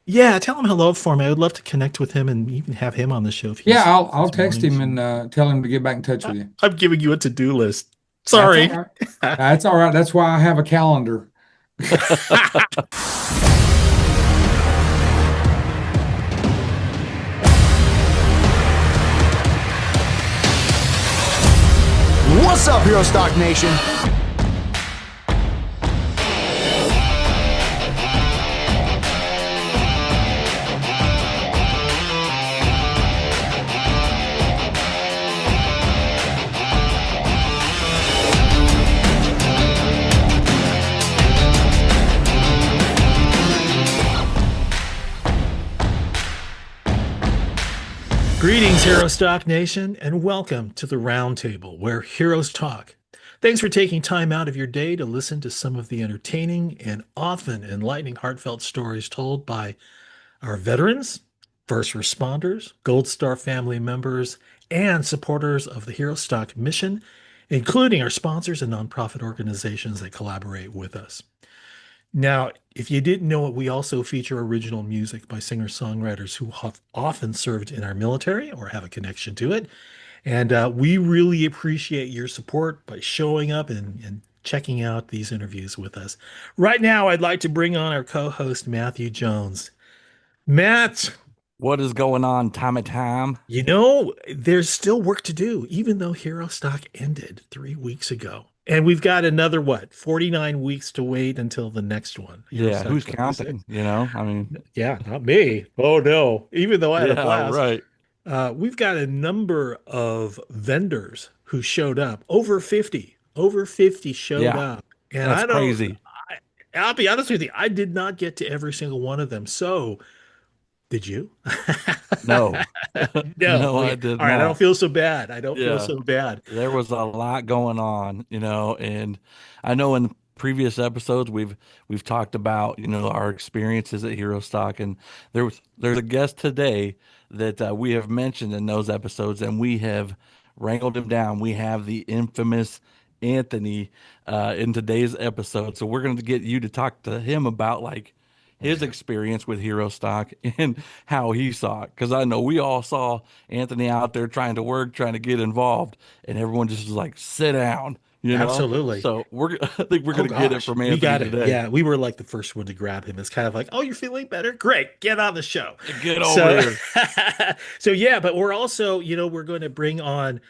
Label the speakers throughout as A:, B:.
A: Yeah, tell him hello for me. I would love to connect with him and even have him on the show if
B: Yeah, I'll
A: he's
B: text
A: wanting
B: him
A: to.
B: and tell him to get back in touch with you.
A: I'm giving you a to-do list.
B: That's all
A: Sorry.
B: right. That's all right. That's why I have a calendar.
C: What's up, Herostock Nation?
A: Greetings, Herostock Nation, and welcome to the Roundtable, where heroes talk. Thanks for taking time out of your day to listen to some of the entertaining and often enlightening, heartfelt stories told by our veterans, first responders, Gold Star family members, and supporters of the Herostock mission, including our sponsors and nonprofit organizations that collaborate with us. Now, if you didn't know it, we also feature original music by singer-songwriters who have often served in our military or have a connection to it. And we really appreciate your support by showing up and checking out these interviews with us. Right now, I'd like to bring on our co-host, Matthew Jones. Matt,
D: What is going on, time?
A: there's still work to do, even though Hero Stock ended 3 weeks ago. And we've got another, 49 weeks to wait until the next one, Hero
D: Yeah,
A: Stock
D: who's
A: 26.
D: counting? I mean,
A: Yeah, not me. Oh, no. Even though I had a
D: yeah,
A: blast,
D: right.
A: we've got a number of vendors who showed up. Over 50 showed
D: Yeah,
A: up. And
D: that's
A: I don't,
D: crazy.
A: I'll be honest with you, I did not get to every single one of them. So, did you?
D: No,
A: No.
D: no, I
A: Okay.
D: did
A: All right. I don't
D: not.
A: feel so bad. I don't feel
D: Yeah,
A: so bad.
D: there was a lot going on, and I know in previous episodes we've talked about, our experiences at Hero Stock, and there's a guest today that we have mentioned in those episodes, and we have wrangled him down. We have the infamous Anthony in today's episode, so we're going to get you to talk to him about like
A: Oh,
D: his
A: yeah.
D: experience with Hero Stock and how he saw it. Because I know we all saw Anthony out there trying to work, trying to get involved, and everyone just was like, "Sit down."
A: Absolutely.
D: So I think we're
A: Oh
D: gonna get it
A: gosh,
D: from
A: we
D: Anthony
A: got it.
D: today.
A: Yeah, we were like the first one to grab him. It's kind of like, oh, you're feeling better? Great, get on the show.
D: Get over
A: So,
D: here.
A: so yeah, but we're also, we're going to bring on,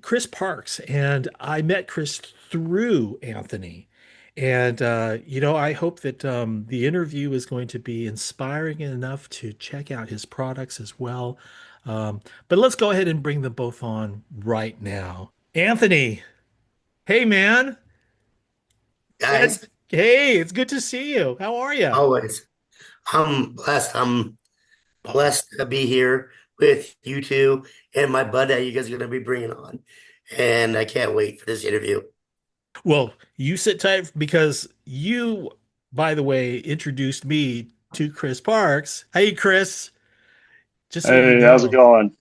A: Chris Parks, and I met Chris through Anthony, and I hope that the interview is going to be inspiring enough to check out his products as well. But let's go ahead and bring them both on right now. Anthony, hey man.
E: Guys,
A: Hey, it's good to see you. How are you?
E: always. I'm blessed. I'm blessed to be here with you two and my bud that you guys are going to be bringing on. And I can't wait for this interview.
A: Well, you sit tight because you, by the way, introduced me to Chris Parks. Hey, Chris, just so you
F: Hey, how's it
A: know.
F: going?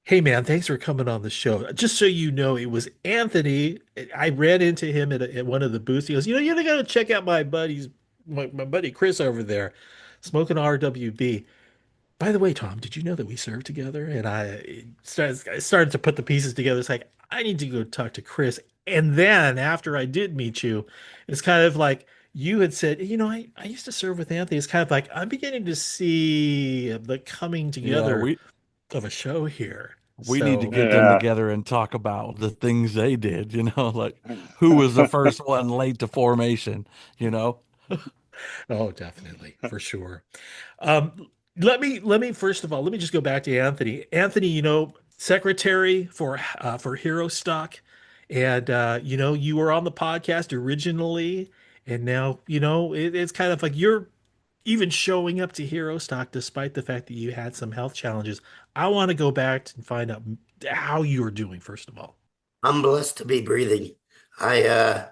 A: Hey, man, thanks for coming on the show. Just so you know, it was Anthony. I ran into him at one of the booths. He goes, you got to check out my buddy Chris over there, SmokinRWB. By the way, Tom, did you know that we served together? And I started to put the pieces together. It's like, I need to go talk to Chris. And then after I did meet you, it's kind of like you had said, I used to serve with Anthony. It's kind of like I'm beginning to see the coming
D: Yeah,
A: together
D: we
A: of a show here.
D: we need to
A: So,
D: get them
F: Yeah.
D: together and talk about the things they did. Like who was the first one late to formation.
A: oh, definitely, for sure. Let me first of all, let me just go back to Anthony. Anthony, secretary for Hero Stock, and you were on the podcast originally, and now it's kind of like you're even showing up to Hero Stock despite the fact that you had some health challenges. I want to go back and find out how you're doing first of all.
E: I'm blessed to be breathing. I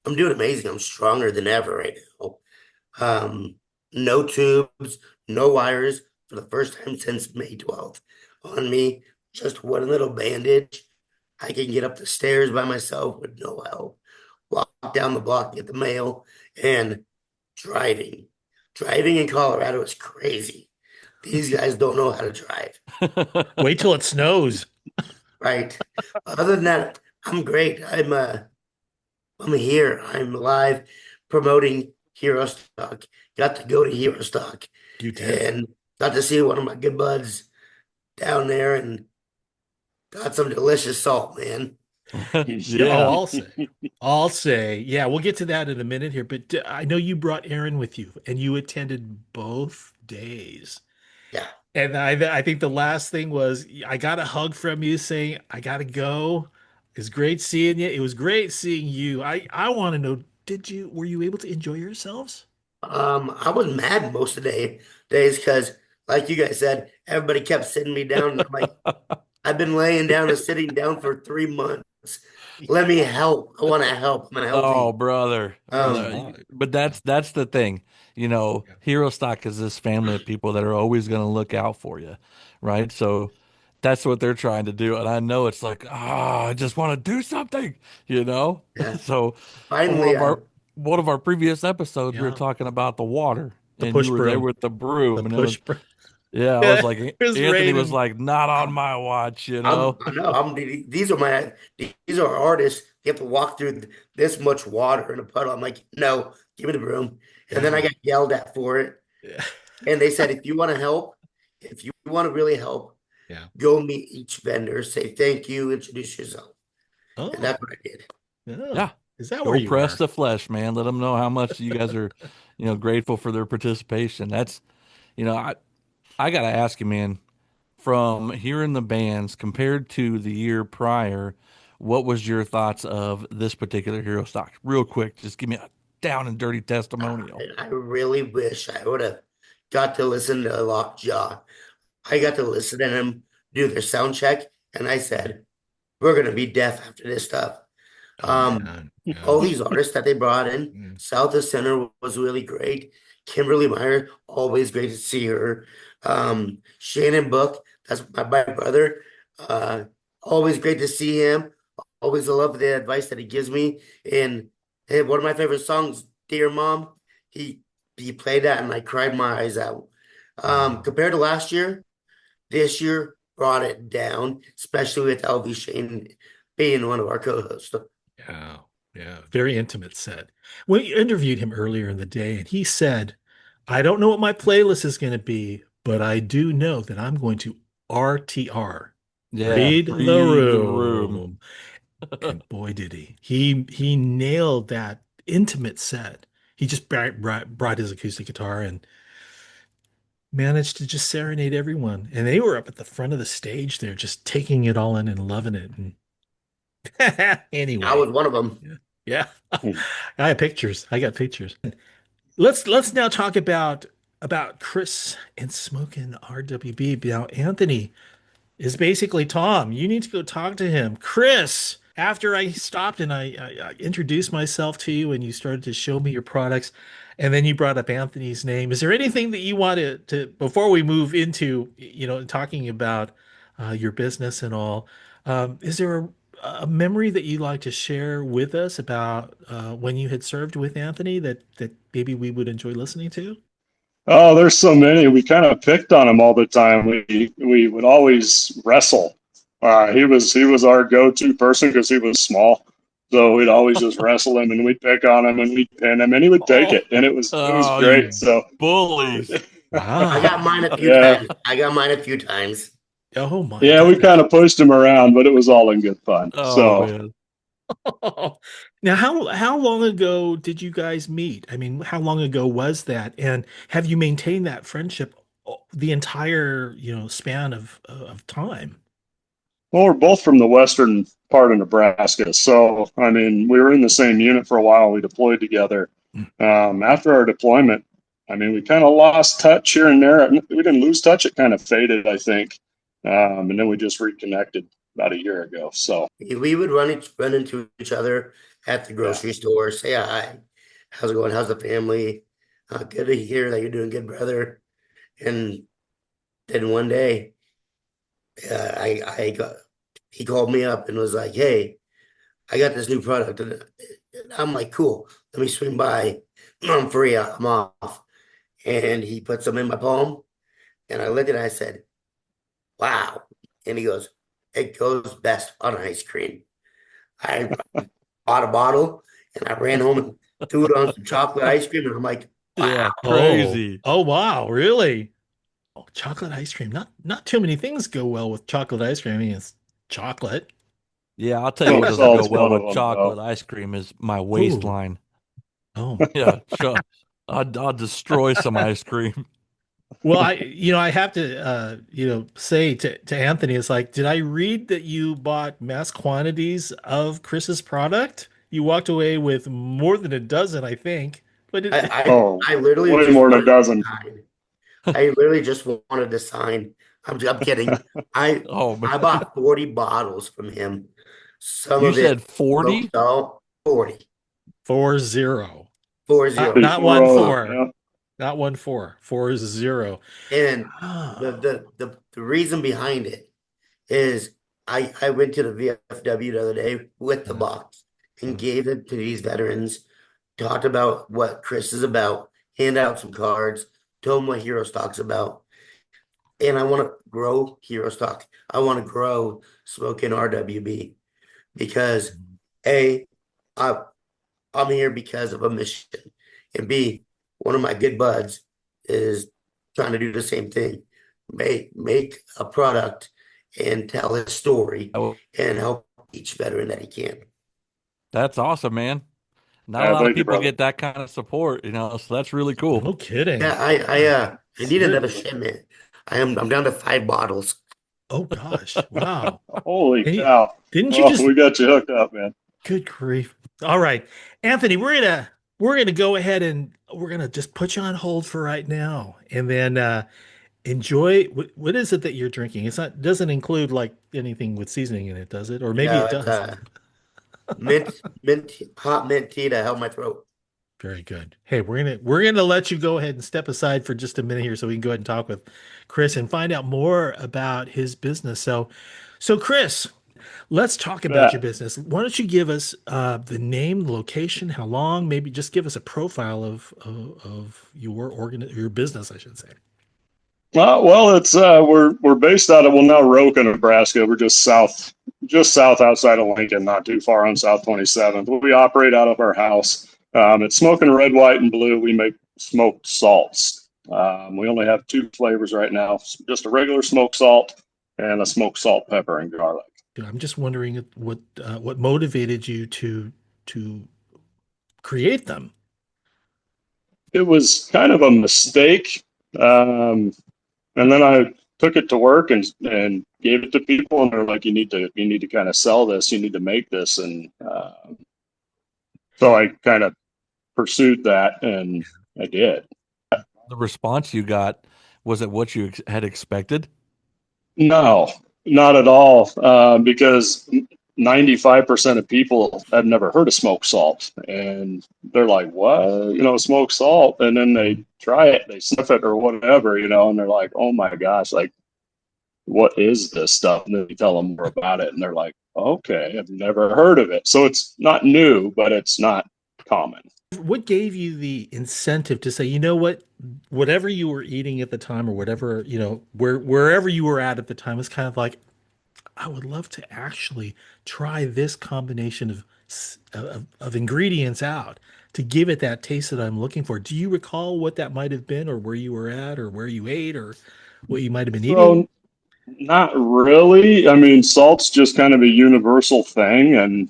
E: I'm doing amazing. I'm stronger than ever right now. No tubes, no wires for the first time since May 12th on me. Just one little bandage. I can get up the stairs by myself with no help. Walk down the block, get the mail, and driving. driving in Colorado is crazy. These guys don't know how to drive,
A: Wait till it snows.
E: right? Other than that, I'm great. I'm here. I'm live promoting Herostock. Got to go to Herostock
A: You did.
E: and got to see one of my good buds down there and got some delicious salt, man.
A: Yeah, oh, I'll say, yeah, we'll get to that in a minute here, but I know you brought Aaron with you and you attended both days.
E: Yeah.
A: And I think the last thing was I got a hug from you saying, I gotta go. It's great seeing you. It was great seeing you. I want to know, were you able to enjoy yourselves?
E: I was mad most of the days because, like you guys said, everybody kept sitting me down. And I'm like, I've been laying down and sitting down for 3 months. Let me help. I want to help. I'm
D: Oh,
E: healthy.
D: brother. But that's the thing.
A: Yeah.
D: Hero Stock is this family of people that are always going to look out for you, right? So that's what they're trying to do. And I know it's like, I just want to do something, you know?
E: Yeah.
D: So on
E: Finally,
D: one of our previous episodes, we were
A: Yeah.
D: talking about the water,
A: The
D: and you
A: push
D: were there
A: broom.
D: with the
A: The
D: broom, and it was,
A: push broom.
D: yeah, I was
A: Yeah,
D: like,
A: it was
D: Anthony was
A: raining.
D: like, not on my watch, you
E: I'm,
D: know?
E: I know I'm these are artists. You have to walk through this much water in a puddle. I'm like, no, give me the broom. And then I
A: Yeah.
E: got yelled at for it.
A: Yeah.
E: And they said, if you want to help, if you want to really help,
A: Yeah.
E: go meet each vendor, say thank you, introduce yourself. And
A: Oh,
E: that's what I did.
A: yeah.
D: Yeah.
A: Is that where
D: Go
A: you
D: press
A: were?
D: the flesh, man. Let them know how much you guys are, grateful for their participation. That's, you know, I gotta ask you, man, from hearing the bands compared to the year prior, what was your thoughts of this particular Hero Stock? Real quick, just give me a down and dirty testimonial.
E: I really wish I would have got to listen to Lockjaw. I got to listen to them do their sound check, and I said, we're gonna be deaf after this stuff.
A: Oh
E: Um,
A: man. Yeah.
E: all these artists that they brought in,
A: Mm.
E: South of Center was really great. Kimberly Meyer, always great to see her. Shannon Book, that's my brother. Uh, always great to see him. Always love the advice that he gives me. And hey, one of my favorite songs, Dear Mom, he he played that and I cried my eyes out.
A: Wow.
E: Compared to last year, this year brought it down, especially with LV Shane being one of our co-hosts.
A: Yeah. Yeah. Very intimate set. We interviewed him earlier in the day, and he said, I don't know what my playlist is going to be, but I do know that I'm going to RTR,
D: Yeah,
A: read the
D: read the room.
A: room. And boy, did he. He nailed that intimate set. He just brought his acoustic guitar and managed to just serenade everyone. And they were up at the front of the stage there, just taking it all in and loving it. And
E: I
A: anyway,
E: was one of them.
A: yeah. I have pictures. I got pictures. Let's now talk about Chris and Smokin RWB. Now, Anthony is basically Tom. You need to go talk to him. Chris, after I stopped and I introduced myself to you and you started to show me your products, and then you brought up Anthony's name. Is there anything that you want to before we move into, talking about your business and all, is there a memory that you'd like to share with us about when you had served with Anthony that maybe we would enjoy listening to?
F: Oh, there's so many. We kind of picked on him all the time. We would always wrestle. He was our go-to person because he was small. So we'd always just wrestle him and we'd pick on him and we'd pin him and he would take
A: Oh,
F: it. And it was
D: Oh,
F: great.
D: you
F: So
D: bullies.
E: I
A: wow.
E: got mine a few
F: yeah,
E: times. I got mine a few times.
A: Oh my
F: yeah, we
A: goodness.
F: kind of pushed him around, but it was all in good fun.
D: Oh,
F: So
D: man.
A: Now, how long ago did you guys meet? I mean, how long ago was that? And have you maintained that friendship the entire, span of time?
F: well, we're both from the western part of Nebraska. So, I mean, we were in the same unit for a while. We deployed together.
A: Mm.
F: After our deployment, I mean, we kind of lost touch here and there. We didn't lose touch. It kind of faded, I think. And then we just reconnected about a year ago. So,
E: We would run into each other at the
F: yeah.
E: grocery store, say hi, how's it going? How's the family? Good to hear that you're doing good, brother. And then one day, he called me up and was like, "Hey, I got this new product," and I'm like, "Cool, let me swing by. I'm free. I'm off." and he put some in my palm, and I looked at it, and I said, wow. And he goes, it goes best on ice cream. I bought a bottle and I ran home and threw it on some chocolate ice cream, and I'm like,
D: Yeah,
E: wow.
D: crazy.
A: Oh, wow, really? Oh, chocolate ice cream. Not too many things go well with chocolate ice cream. I mean, it's chocolate.
D: Yeah, I'll tell you what
F: Smoked
D: doesn't go
F: salt's
D: well
F: one of
D: with
F: them, though.
D: chocolate ice cream is my
A: Ooh.
D: waistline.
A: Oh.
D: Yeah, sure. I'll destroy some ice cream.
A: Well, I have to, say to Anthony, it's like, did I read that you bought mass quantities of Chris's product? You walked away with more than a dozen, I think. But
F: Oh,
E: I literally
F: way
E: just
F: more than a
E: wanted to
F: dozen.
E: sign. I literally just wanted to sign. I'm kidding. I
D: Oh man,
E: I bought 40 bottles from him. Some
D: you
E: of it
D: said 40?
E: smoked salt, 40,
A: 4-0.
E: 40.
A: Not one
F: Before,
A: four.
F: yeah.
A: Not 1-4. 4-0.
E: And
A: Oh.
E: the reason behind it is I went to the VFW the other day with the box and gave it to these veterans, talked about what Chris is about, hand out some cards, told them what Hero Stock's about. And I want to grow Hero Stock. I want to grow SmokinRWB because A, I I'm here because of a mission. And B, one of my good buds is trying to do the same thing. Make a product and tell his story
D: Oh,
E: and help each veteran that he can.
D: that's awesome, man. Not a
F: Yeah,
D: lot of
F: thank you,
D: people
F: brother.
D: get that kind of support, so that's really cool.
A: No kidding.
E: Yeah, I need
A: Good.
E: another shipment. I'm down to 5 bottles.
A: Oh gosh. Wow.
F: Holy
A: And
F: cow.
A: didn't you
F: Well,
A: just
F: we got you hooked up, man.
A: good grief. All right. Anthony, we're gonna go ahead and we're gonna just put you on hold for right now. And then enjoy what is it that you're drinking? Doesn't include like anything with seasoning in it, does it? Or maybe
E: No,
A: it
E: it's
A: does.
E: hot mint tea to help my throat.
A: Very good. Hey, we're gonna let you go ahead and step aside for just a minute here so we can go ahead and talk with Chris and find out more about his business. So Chris, let's talk about
F: Yeah.
A: your business. Why don't you give us the name, the location, how long? Maybe just give us a profile of your business, I should say.
F: Well, it's we're based out of now Roca, Nebraska. We're just south outside of Lincoln, not too far on South 27th. We operate out of our house. It's smoking red, white, and blue. We make smoked salts. We only have 2 flavors right now: just a regular smoked salt and a smoked salt, pepper, and garlic.
A: I'm just wondering what motivated you to create them.
F: It was kind of a mistake. And then I took it to work and gave it to people, and they're like, you need to kind of sell this, you need to make this. And so I kind of pursued that, and I did.
D: The response you got, was it what you had expected?
F: No, not at all. Because 95% of people have never heard of smoked salt, and they're like, what, smoked salt? And then they try it, they sniff it or whatever, and they're like, oh my gosh, like, what is this stuff? And then you tell them more about it, and they're like, okay, I've never heard of it. So it's not new, but it's not common.
A: What gave you the incentive to say, you know what, whatever you were eating at the time or whatever, wherever you were at the time was kind of like, I would love to actually try this combination of ingredients out to give it that taste that I'm looking for. Do you recall what that might have been, or where you were at, or where you ate, or what you might have been eating?
F: So not really. I mean, salt's just kind of a universal thing, and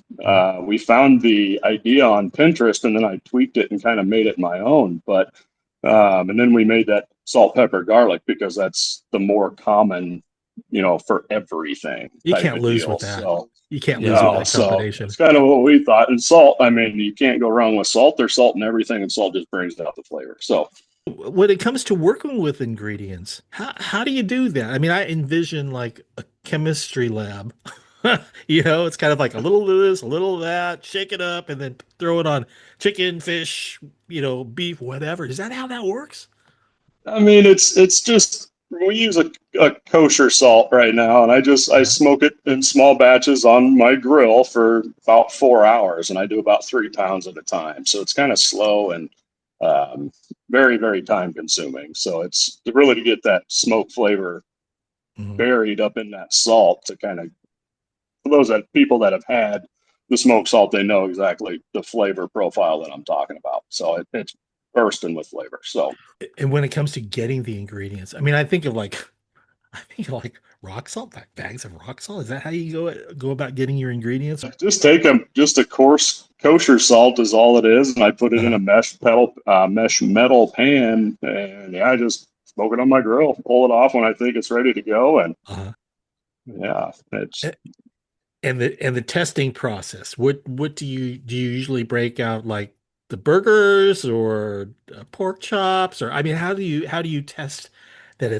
F: we found the idea on Pinterest, and then I tweaked it and kind of made it my own. But and then we made that salt, pepper, garlic because that's the more common, for everything.
A: You
F: Type
A: can't
F: of
A: lose
F: deal.
A: with that.
F: So
A: You can't lose with that
F: so
A: combination.
F: it's kind of what we thought. And salt, I mean, you can't go wrong with salt. There's salt in everything, and salt just brings out the flavor. So
A: When it comes to working with ingredients, how do you do that? I mean, I envision like a chemistry lab. It's kind of like a little of this, a little of that, shake it up, and then throw it on chicken, fish, beef, whatever. Is that how that works?
F: I mean, it's just we use a kosher salt right now, and I smoke it in small batches on my grill for about 4 hours, and I do about 3 pounds at a time. So it's kind of slow, and Very, very time consuming. So it's really to get that smoke flavor buried up in that salt to kind of, for those people that have had the smoked salt, they know exactly the flavor profile that I'm talking about. So it's bursting with flavor. So,
A: And when it comes to getting the ingredients, I mean, I think of like rock salt, bags of rock salt. Is that how you go about getting your ingredients?
F: just take just a coarse kosher salt is all it is, and I put it in a mesh metal pan, and I just smoke it on my grill, pull it off when I think it's ready to go, and yeah, it's.
A: And the testing process. What do you usually break out, like the burgers or pork chops, or I mean, how do you test that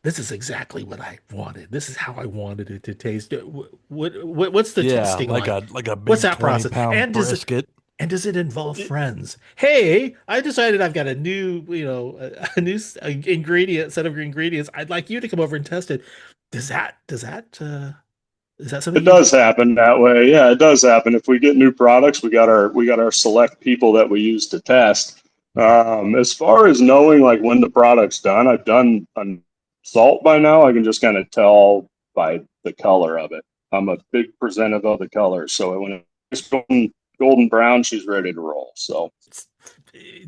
A: this is exactly what I wanted. This is how I wanted it to taste. What's the testing
D: like
A: like?
D: a
A: What's
D: big
A: that process?
D: 20-pound brisket.
A: Does it involve friends? Hey, I decided I've got a new, a new ingredient set of ingredients. I'd like you to come over and test it. Does that is that something
F: It does happen that way. Yeah, it does happen. If we get new products, we got our select people that we use to test. As far as knowing like when the product's done, I've done salt by now. I can just kind of tell by the color of it. I'm a big presenter of the colors, so when it's golden brown, she's ready to roll. So,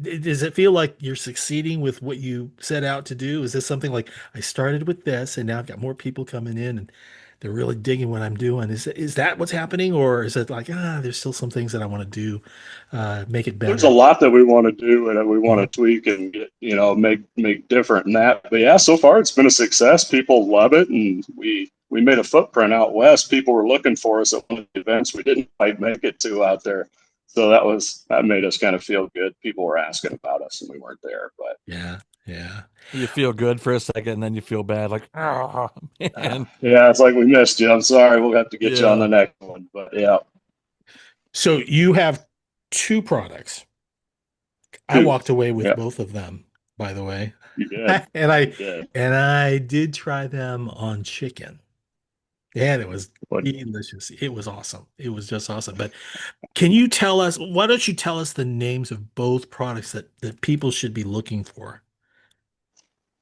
A: does it feel like you're succeeding with what you set out to do? Is this something like I started with this and now I've got more people coming in and they're really digging what I'm doing? Is that what's happening, or is it like there's still some things that I want to do, make it better?
F: there's a lot that we want to do and that we want to tweak and get, make different in that. But yeah, so far it's been a success. People love it, and we made a footprint out west. People were looking for us at one of the events we didn't quite make it to out there. So that made us kind of feel good. People were asking about us and we weren't there, but
A: Yeah.
D: You feel good for a second, and then you feel bad, like, oh man.
F: Yeah, it's like we missed you. I'm sorry. We'll have to get you on the next one. But yeah.
A: So you have two products. I walked away with both of them, by the way.
F: You did.
A: and I did try them on chicken. And it was delicious. It was awesome. It was just awesome. But why don't you tell us the names of both products that people should be looking for?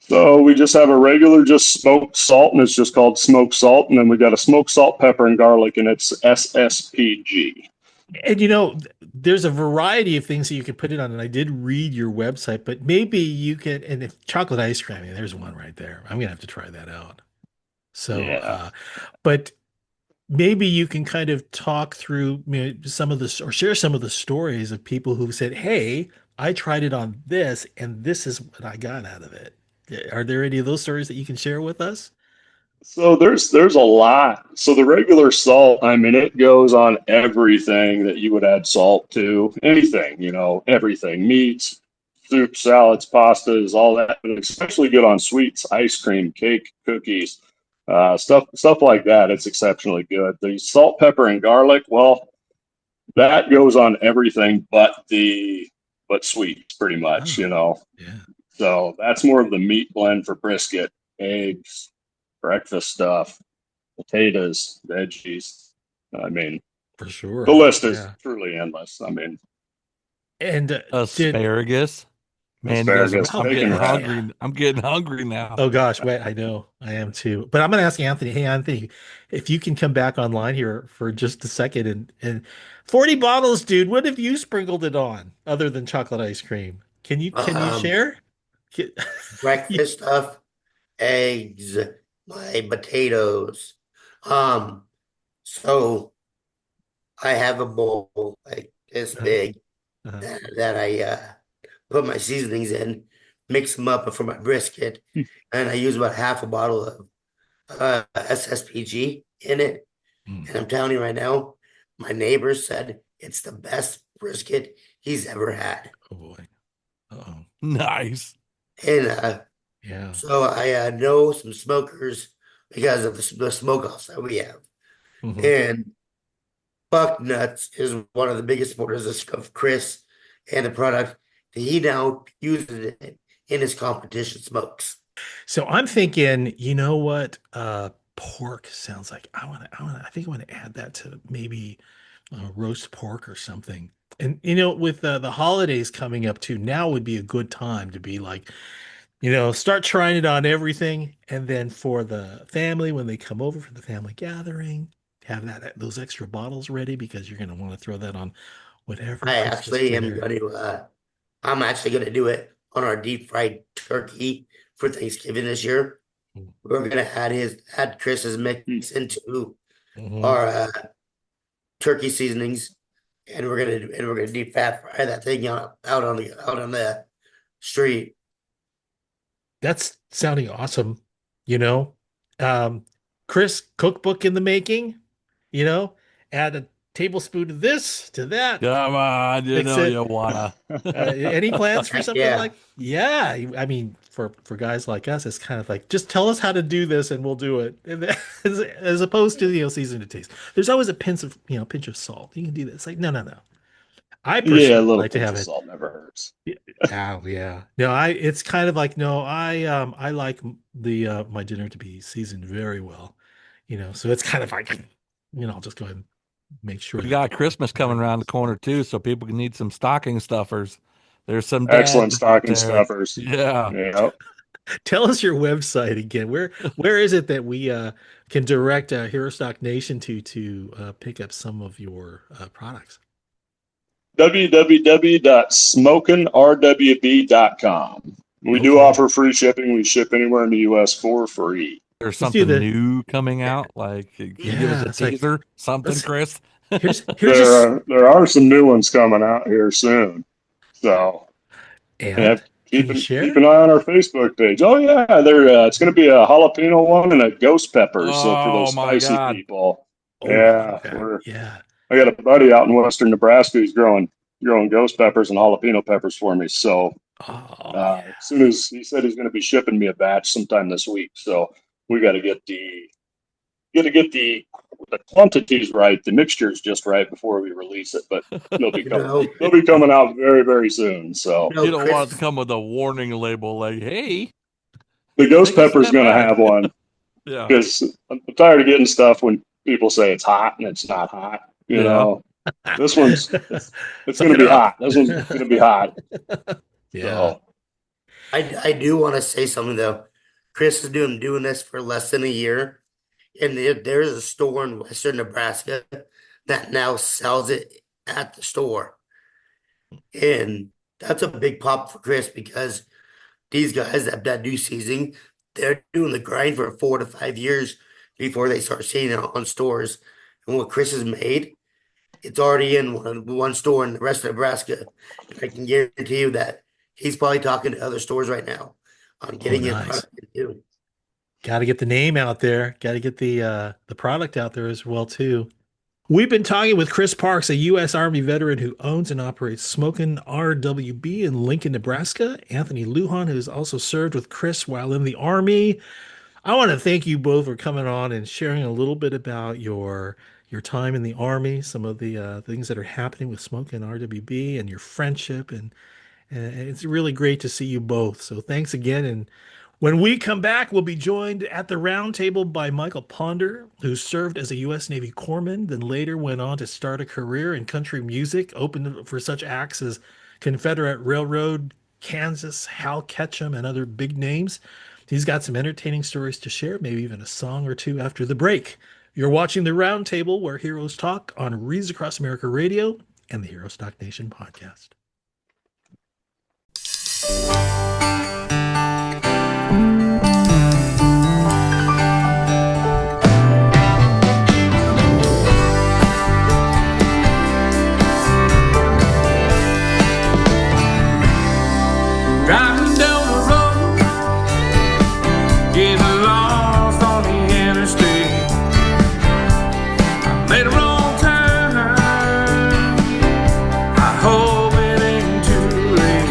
F: So we just have a regular, just smoked salt, and it's just called smoked salt. And then we got a smoked salt, pepper, and garlic, and it's SSPG.
A: And there's a variety of things that you can put it on. And I did read your website, but maybe you can, and if chocolate ice cream, there's one right there. I'm going to have to try that out. So, but maybe you can kind of talk through some of this, or share some of the stories of people who said, hey, I tried it on this and this is what I got out of it. Are there any of those stories that you can share with us?
F: So there's a lot. So the regular salt, I mean, it goes on everything that you would add salt to, anything, everything, meats, soup, salads, pastas, all that, but especially good on sweets, ice cream, cake, cookies, stuff like that. It's exceptionally good. The salt, pepper, and garlic, well, that goes on everything but sweets, pretty much,
A: Yeah.
F: So that's more of the meat blend for brisket, eggs, breakfast stuff, potatoes, veggies. I mean,
A: For sure.
F: the list is truly endless. I mean,
A: and
D: asparagus. Man,
F: asparagus,
D: I'm getting hungry. I'm getting hungry now.
A: Oh gosh, wait, I know I am too. But I'm going to ask Anthony. Hey, Anthony, if you can come back online here for just a second, and 40 bottles, dude. What have you sprinkled it on other than chocolate ice cream? Can you share?
E: Breakfast stuff, eggs, my potatoes. So I have a bowl like this big that I put my seasonings in, mix them up for my brisket, and I use about half a bottle of SSPG in it. And I'm telling you right now, my neighbor said it's the best brisket he's ever had.
A: Oh boy. Uh-oh.
D: Nice.
E: And
A: Yeah.
E: so I know some smokers because of the smokehouse that we have. And Bucknuts is one of the biggest supporters of Chris and the product. He now uses it in his competition smokes.
A: So I'm thinking, you know what? Pork sounds like I think I want to add that to maybe roast pork or something. And with the holidays coming up too, now would be a good time to be like, start trying it on everything, and then for the family when they come over for the family gathering, have those extra bottles ready because you're going to want to throw that on whatever
E: I
A: Christmas
E: actually am
A: dinner.
E: going to, I'm actually going to do it on our deep fried turkey for Thanksgiving this year.
A: Mm.
E: We're going to add Chris's mix into
A: Mhm.
E: our turkey seasonings, and we're gonna deep fat fry that thing out on the street.
A: That's sounding awesome. You know, Chris, cookbook in the making. Add a tablespoon of this to that.
D: Come on,
A: Fix it.
D: you wanna.
A: Any plans for
E: Heck
A: something
E: yeah.
A: like? Yeah, I mean, for guys like us, it's kind of like just tell us how to do this and we'll do it. And as opposed to season to taste. There's always a pinch of salt. You can do that. It's like no. I
F: Yeah, a
A: personally
F: little
A: like to
F: pinch
A: have
F: of
A: it.
F: salt never hurts.
A: Oh yeah. No, it's kind of like no, I like the my dinner to be seasoned very well. So it's kind of like I'll just go ahead and make sure
D: We
A: that
D: got Christmas coming around the corner too, so people can need some stocking stuffers. There's some
F: Excellent
D: dads out
F: stocking
D: there.
F: stuffers.
D: Yeah.
F: Yeah.
A: Tell us your website again. Where is it that we can direct Herostock Nation to pick up some of your products?
F: www.SmokinRWB.com. We do
A: Okay.
F: offer free shipping. We ship anywhere in the U.S. for free.
D: There's
A: Let's do
D: something
A: the
D: new coming out. Like, can you give us a
A: it's like,
D: teaser? Something,
A: let's-
D: Chris?
A: here's just
F: There are some new ones coming out here soon. So
A: and can you
F: keep
A: share?
F: an eye on our Facebook page. Oh yeah, it's going to be a jalapeno one and a ghost pepper. So for
D: Oh
F: those
D: my
F: spicy
D: God.
F: people,
A: Oh,
F: yeah,
A: okay. Yeah.
F: I got a buddy out in western Nebraska who's growing ghost peppers and jalapeno peppers for me. So
A: Oh,
F: as soon as he said he's going to be shipping me a batch sometime this week, so we got to get the quantities right, the mixtures just right before we release it. But they'll be coming out very, very soon. So
D: You don't want it to come with a warning label like, hey.
F: the ghost
D: Take a
F: pepper is
D: step
F: going to
D: back.
F: have one
D: Yeah.
F: because I'm tired of getting stuff when people say it's hot and it's not hot. You know, this one's it's going to be hot. This one's going to be hot.
A: Yeah.
F: So,
E: I do want to say something though. Chris is doing this for less than a year, and there's a store in western Nebraska that now sells it at the store, and that's a big pop for Chris because these guys that do seasoning, they're doing the grind for 4 to 5 years before they start seeing it on stores. And what Chris has made, it's already in one store in the rest of Nebraska. And I can guarantee you that he's probably talking to other stores right now on getting his
A: nice.
E: product too.
A: Got to get the name out there. Got to get the product out there as well too. We've been talking with Chris Parks, a U.S. Army veteran who owns and operates SmokinRWB in Lincoln, Nebraska. Anthony Lujan, who has also served with Chris while in the Army. I want to thank you both for coming on and sharing a little bit about your time in the Army, some of the things that are happening with SmokinRWB and your friendship. And it's really great to see you both. So thanks again. And when we come back, we'll be joined at the roundtable by Michael Ponder, who served as a US Navy Corpsman, then later went on to start a career in country music, opened for such acts as Confederate Railroad, Kansas, Hal Ketchum, and other big names. He's got some entertaining stories to share, maybe even a song or two after the break. You're watching the Roundtable, where heroes talk on Reads Across America Radio and the Herostock Nation podcast.
G: Driving down the road, getting lost on the interstate. I made a wrong turn. I hope it ain't too late.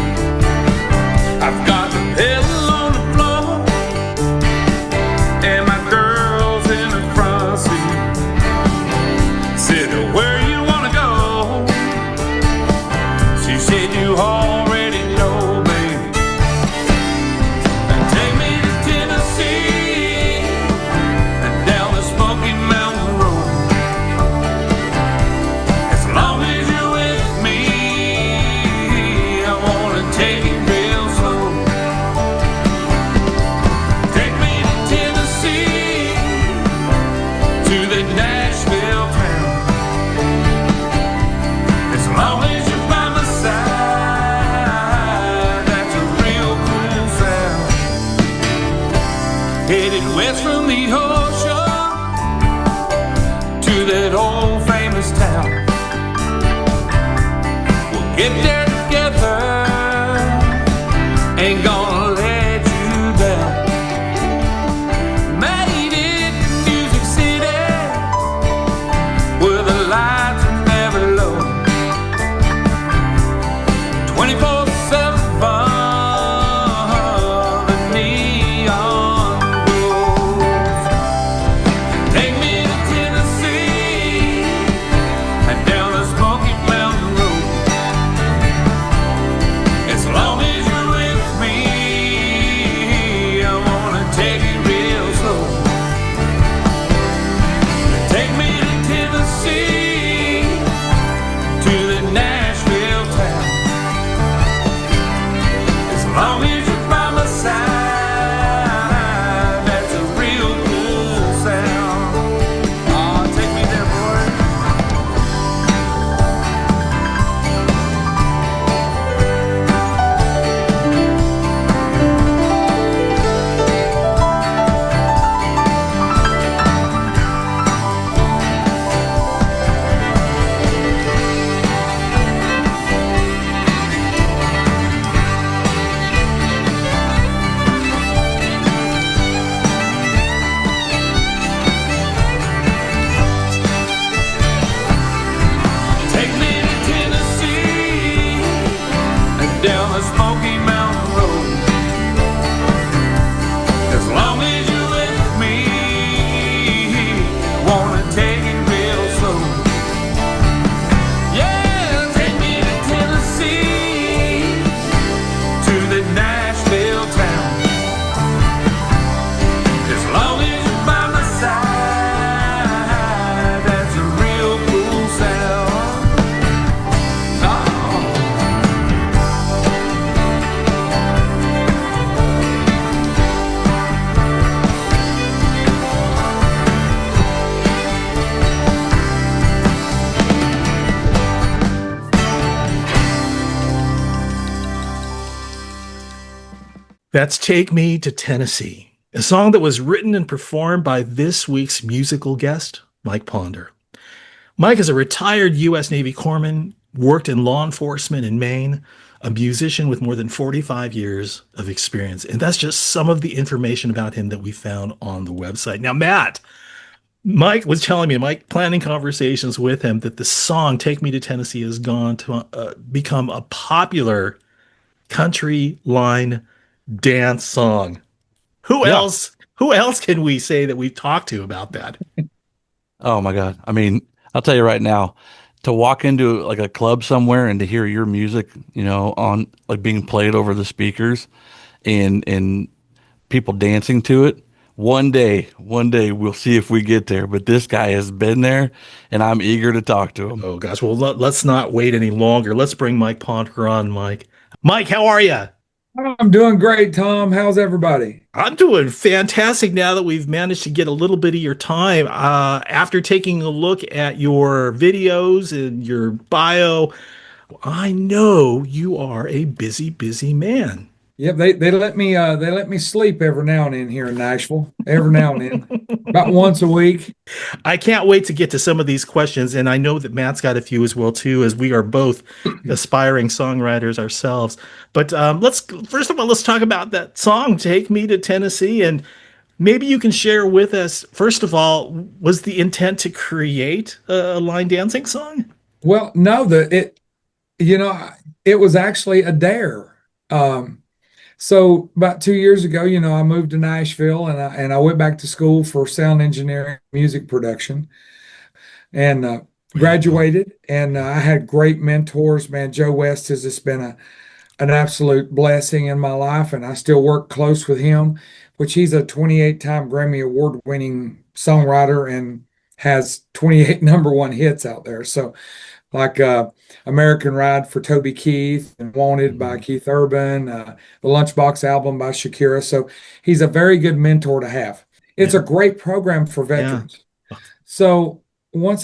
G: headed west from the ocean to that old famous town. We'll get there together, ain't gonna let you down. Made it in Music City, where the lights are never low. 24/7 fun, the neon glows. Take me to Tennessee and down the Smoky Mountain Road. As long as you're with me, I wanna take it real slow. Take me to Tennessee, to the Nashville town. As long as you're by my side, that's a real cool sound. Oh, take me there, boy. Take me to Tennessee and down the Smoky Mountain Road. As long as you're with me, wanna take it real slow. Yeah, take me to Tennessee, to the Nashville town. As long as you're by my side, that's a real cool sound. Oh.
A: That's Take Me to Tennessee, a song that was written and performed by this week's musical guest, Mike Ponder. Mike is a retired US Navy Corpsman, worked in law enforcement in Maine, a musician with more than 45 years of experience. And that's just some of the information about him that we found on the website. Now, Mike was telling me, Mike planning conversations with him, that the song Take Me to Tennessee has gone to become a popular country line dance song. Who
D: Yeah.
A: else can we say that we've talked to about that?
D: Oh my God. I mean, I'll tell you right now, to walk into like a club somewhere and to hear your music, on like being played over the speakers and people dancing to it. One day we'll see if we get there, but this guy has been there and I'm eager to talk to him.
A: Oh gosh, well let's not wait any longer. Let's bring Mike Ponder on. Mike, how are you?
B: I'm doing great, Tom. How's everybody?
A: I'm doing fantastic now that we've managed to get a little bit of your time. After taking a look at your videos and your bio, I know you are a busy, busy man.
B: Yep, they let me sleep every now and then here in Nashville. Every now and then, about once a week.
A: I can't wait to get to some of these questions, and I know that Matt's got a few as well too, as we are both aspiring songwriters ourselves. But let's talk about that song, "Take Me to Tennessee," and maybe you can share with us. First of all, was the intent to create a line dancing song?
B: Well, no, it was actually a dare. So about 2 years ago, I moved to Nashville and I went back to school for sound engineering, music production, and graduated. And I had great mentors. Man, Joe West has just been an absolute blessing in my life, and I still work close with him, which he's a 28-time Grammy Award-winning songwriter and has 28 number one hits out there. So like American Ride for Toby Keith and Wanted by Keith Urban, the Lunchbox album by Shakira. So he's a very good mentor to have. It's a great program for veterans. Yeah. So while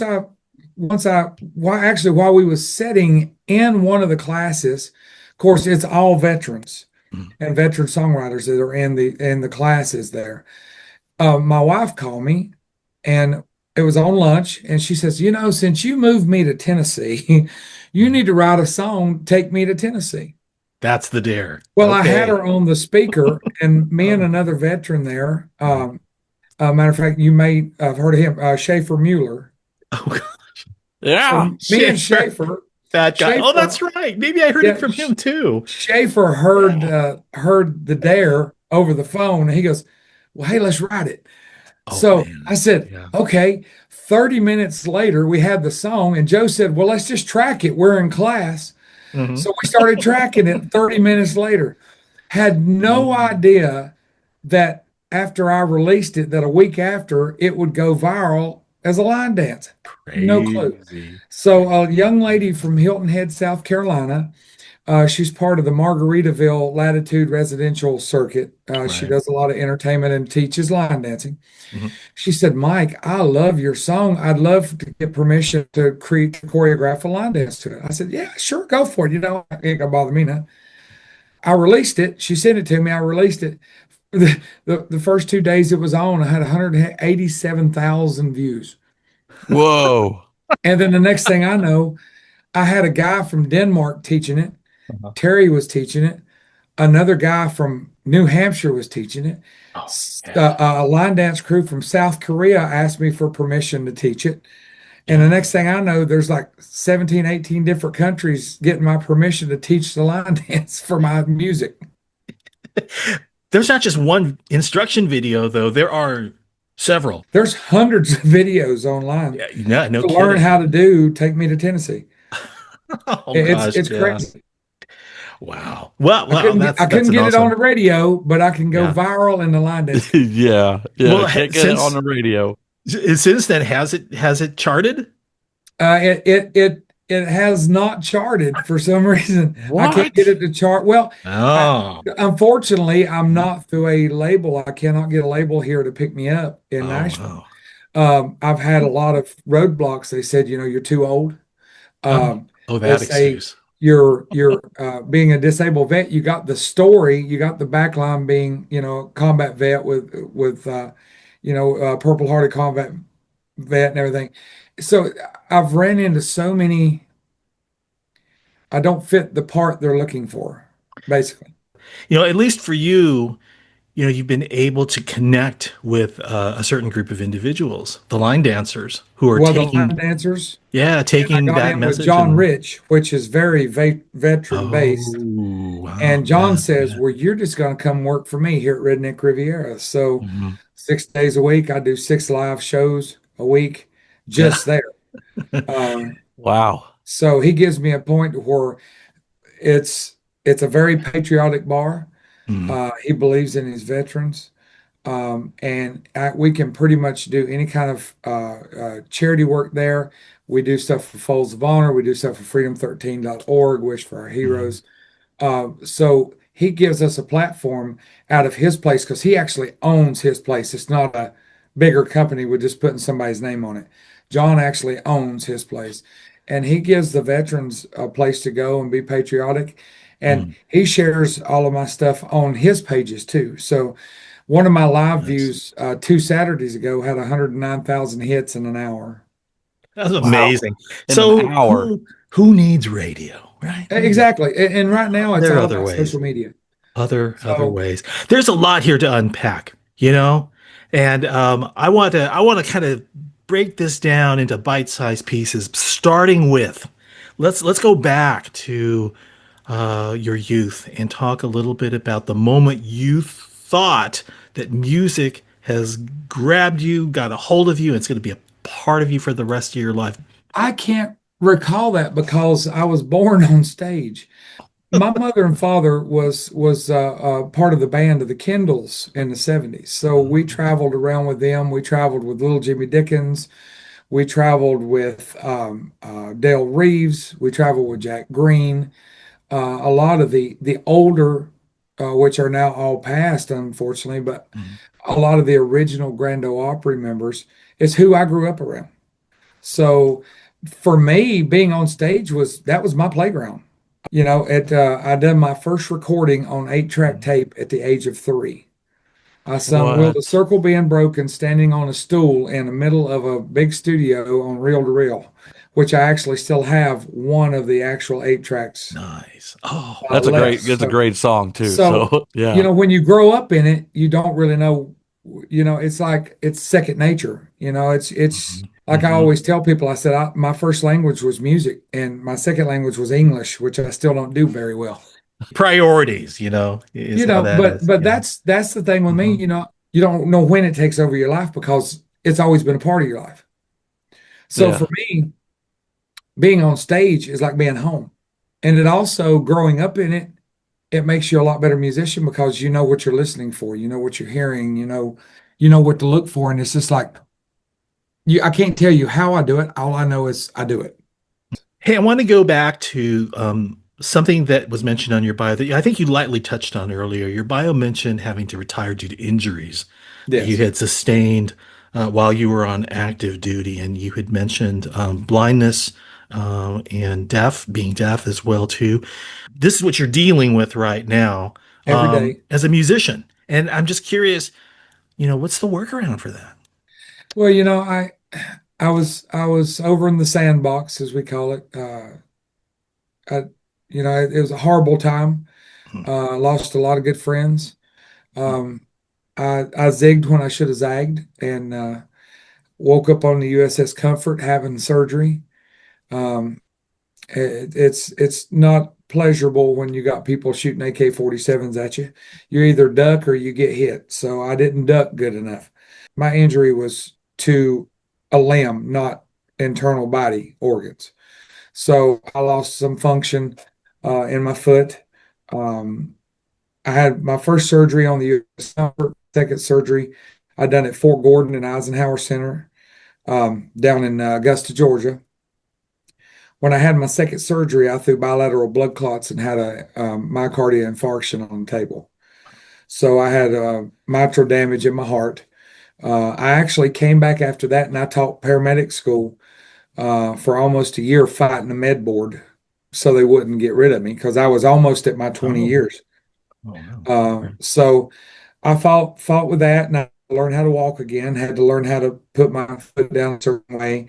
B: we was sitting in one of the classes, of course, it's all veterans. and veteran songwriters that are in the classes there. My wife called me, and it was on lunch, and she says, since you moved me to Tennessee, you need to write a song, Take Me to Tennessee.
A: That's the dare.
B: Well, I had
A: Okay.
B: her on the speaker, and me and another veteran there. Matter of fact, you may have heard of him, Schaefer Mueller.
A: Oh,
D: Yeah.
B: So me and
A: Schaefer.
B: Schaefer,
A: that guy. Oh,
B: Schaefer-
A: that's right. Maybe I heard
B: Yeah,
A: it from him too.
B: Schaefer heard the dare over the phone, and he goes, "Well, hey, let's write it."
A: Oh,
B: So
A: man.
B: I said,
A: Yeah.
B: "Okay." 30 minutes later, we had the song, and Joe said, "Well, let's just track it. We're in class."
A: Mhm.
B: So we started tracking it 30 minutes later. Had no idea that after I released it, that a week after, it would go viral as a line dance. No clue.
A: Crazy.
B: So a young lady from Hilton Head, South Carolina, she's part of the Margaritaville Latitude Residential Circuit. She
A: Right.
B: does a lot of entertainment and teaches line dancing.
A: Mhm.
B: She said, "Mike, I love your song. I'd love to get permission to choreograph a line dance to it." I said, "Yeah, sure, go for it. It ain't gonna bother me now." I released it. She sent it to me. I released it. The first 2 days it was on, I had 187,000 views.
D: Whoa.
B: And then the next thing I know, I had a guy from Denmark teaching it.
A: Uh-huh.
B: Terry was teaching it. Another guy from New Hampshire was teaching it.
A: Oh, yeah.
B: A line dance crew from South Korea asked me for permission to teach it. And the next thing I know, there's like 17, 18 different countries getting my permission to teach the line dance for my music.
A: There's not just one instruction video, though. There are several.
B: There's hundreds of videos online
A: Yeah, no
B: to
A: kidding.
B: learn how to do Take Me to Tennessee.
A: Oh,
B: It's
A: gosh, yeah.
B: crazy.
A: Wow. Well,
B: I couldn't
A: that's
B: get it
A: awesome.
B: on the radio, but I can go
A: Yeah.
B: viral in the line dance.
D: Yeah.
A: Well,
D: Can't get it on the radio.
A: Since then, has it charted?
B: It has not charted for some reason. I
D: What?
B: can't get it to chart. Well,
A: Oh,
B: unfortunately, I'm not through a label. I cannot get a label here to pick me up in Nashville.
A: wow.
B: I've had a lot of roadblocks. They said, you're too old.
A: Oh, that
B: they say
A: excuse.
B: you're being a disabled vet. You got the story. You got the backline being, a combat vet with Purple Hearted combat vet and everything. So I've ran into so many. I don't fit the part they're looking for, basically.
A: At least for you, you've been able to connect with a certain group of individuals, the line dancers, who are
B: The
A: taking
B: line dancers.
A: taking
B: I got
A: that
B: in
A: message.
B: with John
A: and-
B: Rich, which is very veteran based.
A: Oh, wow,
B: And John
A: yeah,
B: says,
A: yeah.
B: "Well, you're just going to come work for me here at Redneck Riviera." So
A: Mhm.
B: 6 days a week, I do 6 live shows a week just there.
D: Wow.
B: So he gives me a point where it's a very patriotic bar.
A: Mm.
B: He believes in his veterans. And we can pretty much do any kind of charity work there. We do stuff for Folds of Honor. We do stuff for freedom13.org, Wish for Our Heroes. So he gives us a platform out of his place because he actually owns his place. It's not a bigger company with just putting somebody's name on it. John actually owns his place. And he gives the veterans a place to go and be patriotic. And he shares all of my stuff on his pages too. So one of my live views 2 Saturdays ago had 109,000 hits in an hour.
A: That's amazing.
D: In
A: So
D: an hour.
A: who needs radio, right?
B: Exactly. And right now it's
A: There are
B: all
A: other
B: about
A: ways.
B: social media.
A: Other
B: So-
A: ways. There's a lot here to unpack, and I want to kind of break this down into bite-sized pieces, starting with let's go back to your youth and talk a little bit about the moment you thought that music has grabbed you, got a hold of you, and it's going to be a part of you for the rest of your life.
B: I can't recall that because I was born on stage. My mother and father was part of the band of the Kendalls in the 70s. So we traveled around with them. We traveled with Little Jimmy Dickens. We traveled with Dale Reeves. We traveled with Jack Green. A lot of the older, which are now all past, unfortunately, but a lot of the original Grand Ole Opry members is who I grew up around. So for me, being on stage was my playground. I done my first recording on 8-track tape at the age of 3. I sung Will the
D: What?
B: Circle Be Unbroken standing on a stool in the middle of a big studio on reel to reel, which I actually still have one of the actual 8 tracks
A: Nice. Oh,
D: That's a
B: left.
D: great
B: So,
D: song too.
B: so,
D: So yeah.
B: when you grow up in it, you don't really know, it's like it's second nature. It's
D: Mhm.
B: like I
D: Mhm.
B: always tell people, I said, my first language was music and my second language was English, which I still don't do very well.
A: priorities, is how that
B: But
A: is. Yeah.
B: that's the thing with me,
A: Mhm.
B: you don't know when it takes over your life because it's always been a part of your life. So
D: Yeah.
B: for me, being on stage is like being home. And it also growing up in it, it makes you a lot better musician because you know what you're listening for, you know what you're hearing, you know what to look for. And it's just like I can't tell you how I do it. All I know is I do it.
A: Hey, I want to go back to something that was mentioned on your bio that I think you lightly touched on earlier. Your bio mentioned having to retire due to injuries that you
B: Yes.
A: had sustained while you were on active duty, and you had mentioned blindness and being deaf as well too. This is what you're dealing with right now
B: Every day.
A: as a musician, and I'm just curious, what's the workaround for that?
B: Well, I was over in the sandbox, as we call it. I, it was a horrible time. Lost a lot of good friends. Um, I zigged when I should have zagged, and woke up on the USS Comfort having surgery. Um, it's not pleasurable when you got people shooting AK-47s at you. You either duck or you get hit. So I didn't duck good enough. My injury was to a limb, not internal body organs. So I lost some function in my foot. Um, I had my first surgery on the US Comfort, second surgery I done at Fort Gordon and Eisenhower Center down in Augusta, Georgia. When I had my second surgery, I threw bilateral blood clots and had a myocardial infarction on the table. So I had mitral damage in my heart. I actually came back after that and I taught paramedic school for almost a year fighting the med board so they wouldn't get rid of me because I was almost at my 20
A: Oh,
B: years.
A: oh no.
B: So I fought with that and I learned how to walk again, had to learn how to put my foot down a certain way.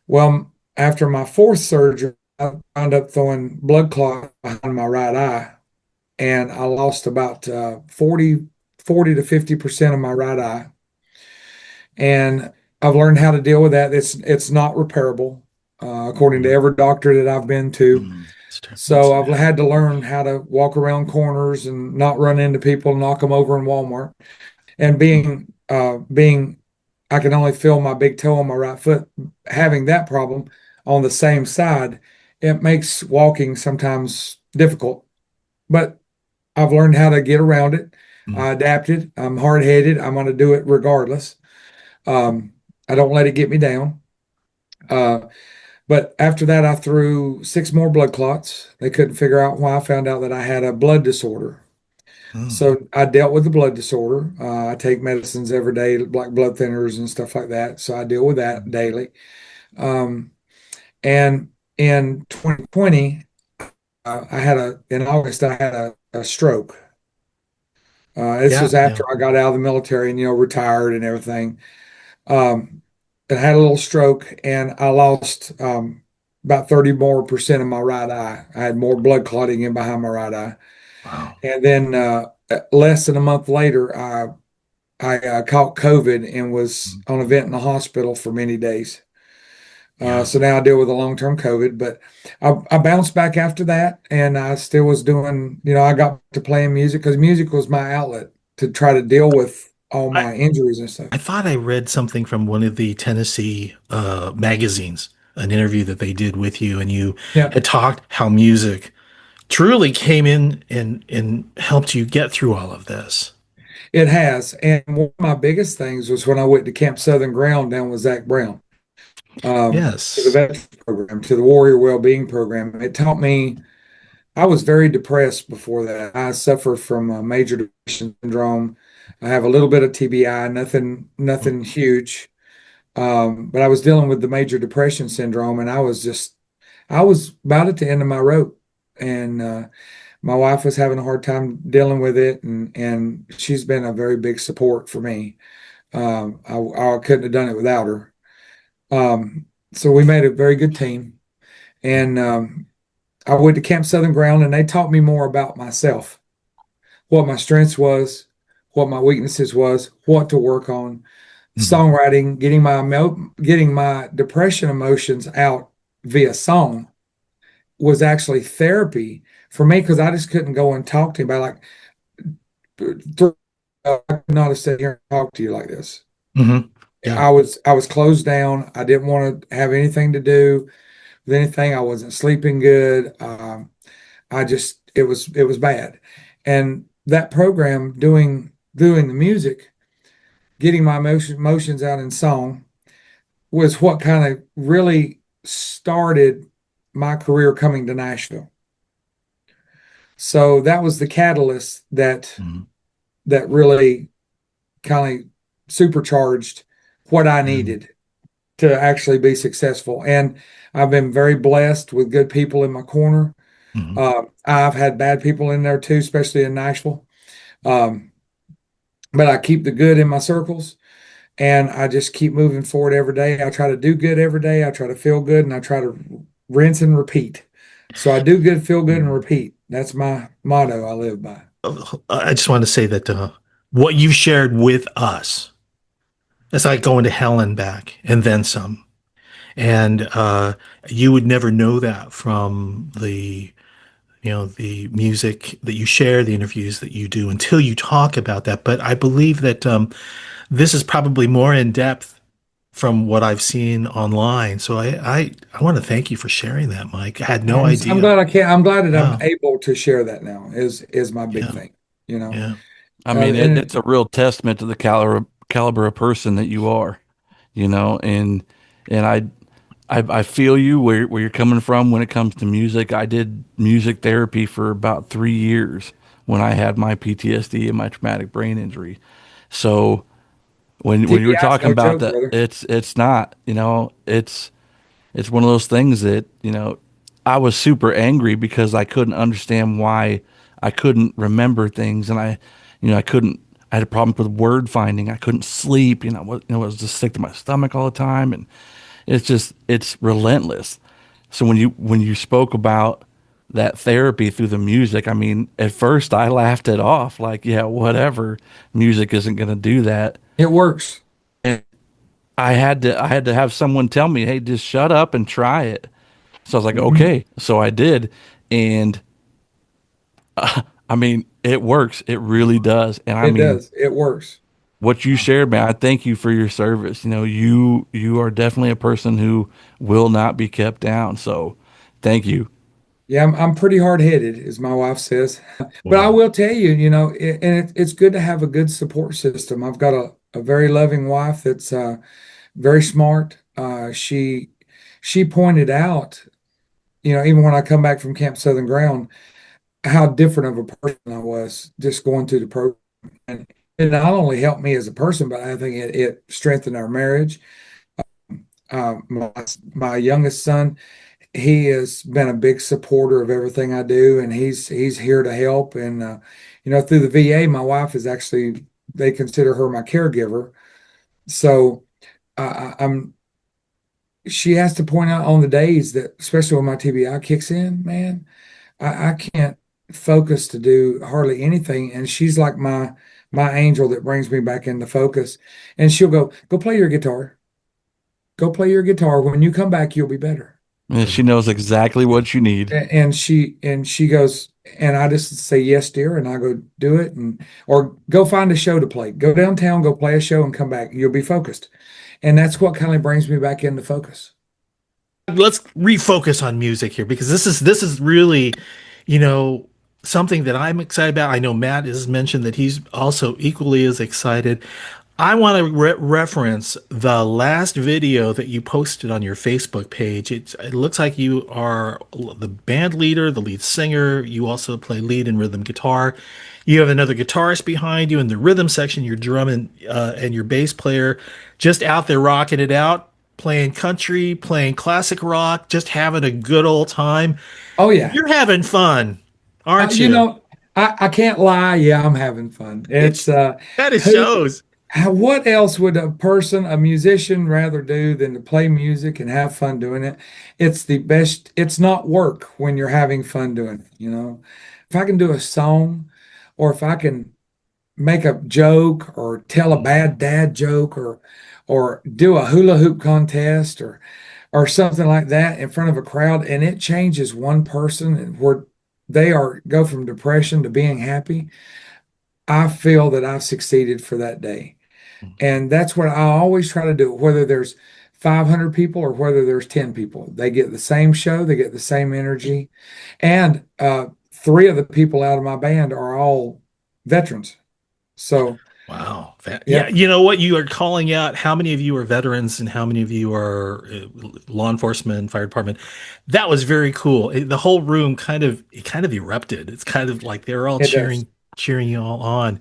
B: Well, after my fourth surgery, I wound up throwing blood clot behind my right eye, and I lost about 40 to 50% of my right eye. And I've learned how to deal with that. It's not repairable, according to every doctor that I've been to.
A: That's
B: So I've had to learn how to walk around corners and not run into people, knock them over in Walmart. And being I can only feel my big toe on my right foot, having that problem on the same side, it makes walking sometimes difficult. But I've learned how to get around it.
A: Mm.
B: I adapted. I'm hard headed. I'm going to do it regardless. I don't let it get me down. Uh, but after that, I threw 6 more blood clots. They couldn't figure out why. I found out that I had a blood disorder.
A: Mm.
B: So I dealt with the blood disorder. I take medicines every day, like blood thinners and stuff like that. So I deal with that daily. Um, and in 2020, in August, I had a stroke. This
A: Yeah,
B: was
A: yeah.
B: after I got out of the military and, retired and everything. Um, I had a little stroke and I lost about 30 more percent of my right eye. I had more blood clotting in behind my right eye.
A: Wow.
B: And then less than a month later, I caught COVID and was on a vent in the hospital for many days.
A: Yeah.
B: So now I deal with a long-term COVID, but I bounced back after that, and I still was doing. I got to playing music because music was my outlet to try to deal with all
A: I,
B: my injuries and stuff.
A: I thought I read something from one of the Tennessee magazines, an interview that they did with you, and you
B: Yeah,
A: had talked how music truly came in and helped you get through all of this.
B: it has. And one of my biggest things was when I went to Camp Southern Ground down with Zach Brown, to the
A: Yes.
B: veterans program, to the Warrior Wellbeing Program. It taught me. I was very depressed before that. I suffer from major depression syndrome. I have a little bit of TBI, nothing huge. But I was dealing with the major depression syndrome, and I was about at the end of my rope. and my wife was having a hard time dealing with it, and she's been a very big support for me. I couldn't have done it without her. So we made a very good team, and I went to Camp Southern Ground, and they taught me more about myself, what my strengths was, what my weaknesses was, what to work on, songwriting, getting my depression emotions out via song was actually therapy for me because I just couldn't go and talk to anybody. Like, I could not have sat here and talked to you like this.
A: Mm-hmm. Yeah.
B: I was closed down. I didn't want to have anything to do with anything. I wasn't sleeping good. It was bad. And that program doing the music, getting my emotions out in song was what kind of really started my career coming to Nashville. So that was the catalyst that really kind of supercharged what I needed to actually be successful. And I've been very blessed with good people in my corner. I've had bad people in there too, especially in Nashville. But I keep the good in my circles, and I just keep moving forward every day. I try to do good every day. I try to feel good, and I try to rinse and repeat. So I do good, feel good, and repeat. That's my motto I live by.
A: I just want to say that what you shared with us, it's like going to hell and back and then some. And you would never know that from the the music that you share, the interviews that you do until you talk about that. But I believe that this is probably more in depth from what I've seen online. So I want to thank you for sharing that, Mike. I had no idea.
B: I'm glad I can. I'm glad that
A: Wow.
B: I'm able to share that now. Is my big
A: Yeah.
B: thing. You know.
A: Yeah.
D: I mean,
B: and-
D: it's a real testament to the caliber of person that you are, and I feel you where you're coming from when it comes to music. I did music therapy for about 3 years when I had my PTSD and my traumatic brain injury. So when you were
B: TBI 's
D: talking
B: no
D: about
B: joke,
D: that,
B: brother.
D: it's not, it's one of those things that, I was super angry because I couldn't understand why I couldn't remember things. And I had a problem with word finding. I couldn't sleep, I was just sick to my stomach all the time. And it's relentless. So when you spoke about that therapy through the music, I mean, at first I laughed it off like, yeah, whatever, music isn't going to do that.
B: It works.
D: And I had to have someone tell me, "Hey, just shut up and try it." So I was like, "Okay." So I did, and I mean, it works. It really does. And I
B: It
D: mean,
B: does. It works.
D: what you shared, man, I thank you for your service. You are definitely a person who will not be kept down. So, thank you.
B: Yeah, I'm pretty hard headed, as my wife says. But I will tell you, it's good to have a good support system. I've got a very loving wife that's very smart. She pointed out, even when I come back from Camp Southern Ground, how different of a person I was just going through the program. And it not only helped me as a person, but I think it strengthened our marriage. My youngest son, he has been a big supporter of everything I do, and he's here to help. And through the VA, my wife is actually, they consider her my caregiver. So I'm she has to point out on the days that, especially when my TBI kicks in, man, I can't focus to do hardly anything. And she's like my angel that brings me back into focus. And she'll go play your guitar. Go play your guitar. When you come back, you'll be better.
D: And she knows exactly what you need.
B: And she goes, and I just say, yes, dear, and I go do it, or go find a show to play. Go downtown, go play a show, and come back. You'll be focused. And that's what kind of brings me back into focus.
A: Let's refocus on music here, because this is really, something that I'm excited about. I know Matt has mentioned that he's also equally as excited. I want to reference the last video that you posted on your Facebook page. It looks like you are the band leader, the lead singer. You also play lead and rhythm guitar. You have another guitarist behind you in the rhythm section, your drum and your bass player just out there rocking it out. playing country, playing classic rock, just having a good old time.
B: Oh yeah.
A: You're having fun, aren't
B: You
A: you?
B: know, I can't lie. Yeah, I'm having fun. It's
A: That it
B: who
A: shows.
B: what else would a musician rather do than to play music and have fun doing it? It's the best. It's not work when you're having fun doing it, you know. If I can do a song or if I can make a joke or tell a bad dad joke or do a hula hoop contest or something like that in front of a crowd and it changes one person and where they are go from depression to being happy, I feel that I've succeeded for that day. And that's what I always try to do, whether there's 500 people or whether there's 10 people. They get the same show, they get the same energy. And three of the people out of my band are all veterans. So,
A: Wow.
B: yeah,
A: Yeah, you know what? You are calling out how many of you are veterans and how many of you are law enforcement, fire department. That was very cool. The whole room kind of erupted. It's kind of like they were all
B: it does.
A: cheering you all on.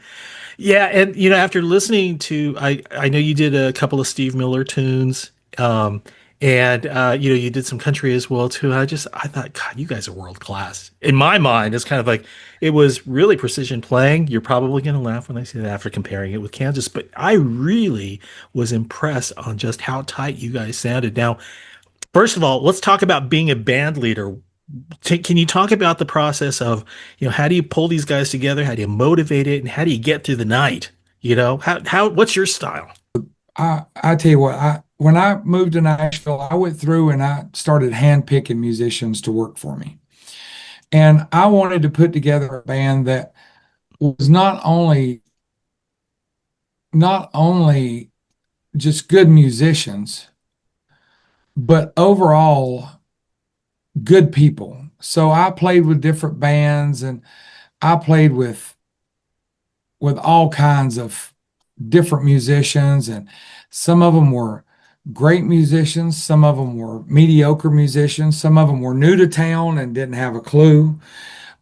A: Yeah, and after listening to, I know you did a couple of Steve Miller tunes, and you did some country as well too. I thought, God, you guys are world class. In my mind, it's kind of like it was really precision playing. You're probably going to laugh when I say that after comparing it with Kansas, but I really was impressed on just how tight you guys sounded. Now, first of all, let's talk about being a band leader. Can you talk about the process of, how do you pull these guys together? How do you motivate it? And how do you get through the night? What's your style?
B: I tell you what, when I moved to Nashville, I went through and I started handpicking musicians to work for me. And I wanted to put together a band that was not only just good musicians, but overall good people. So I played with different bands and I played with all kinds of different musicians, and some of them were great musicians, some of them were mediocre musicians, some of them were new to town and didn't have a clue.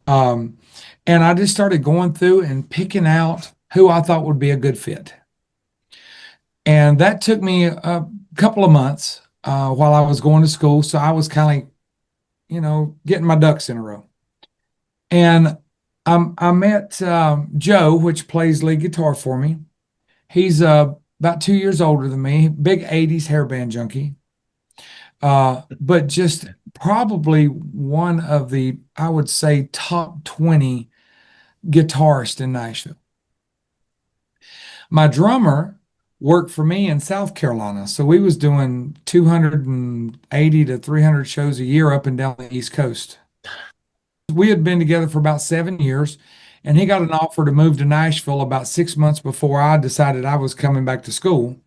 B: Um, and I just started going through and picking out who I thought would be a good fit. And that took me a couple of months while I was going to school. So I was kind of, getting my ducks in a row. And I met Joe, which plays lead guitar for me. He's about 2 years older than me, big 80s hairband junkie. But just probably one of the, I would say, top 20 guitarists in Nashville. My drummer worked for me in South Carolina. So we was doing 280 to 300 shows a year up and down the East Coast. We had been together for about 7 years, and he got an offer to move to Nashville about 6 months before I decided I was coming back to school.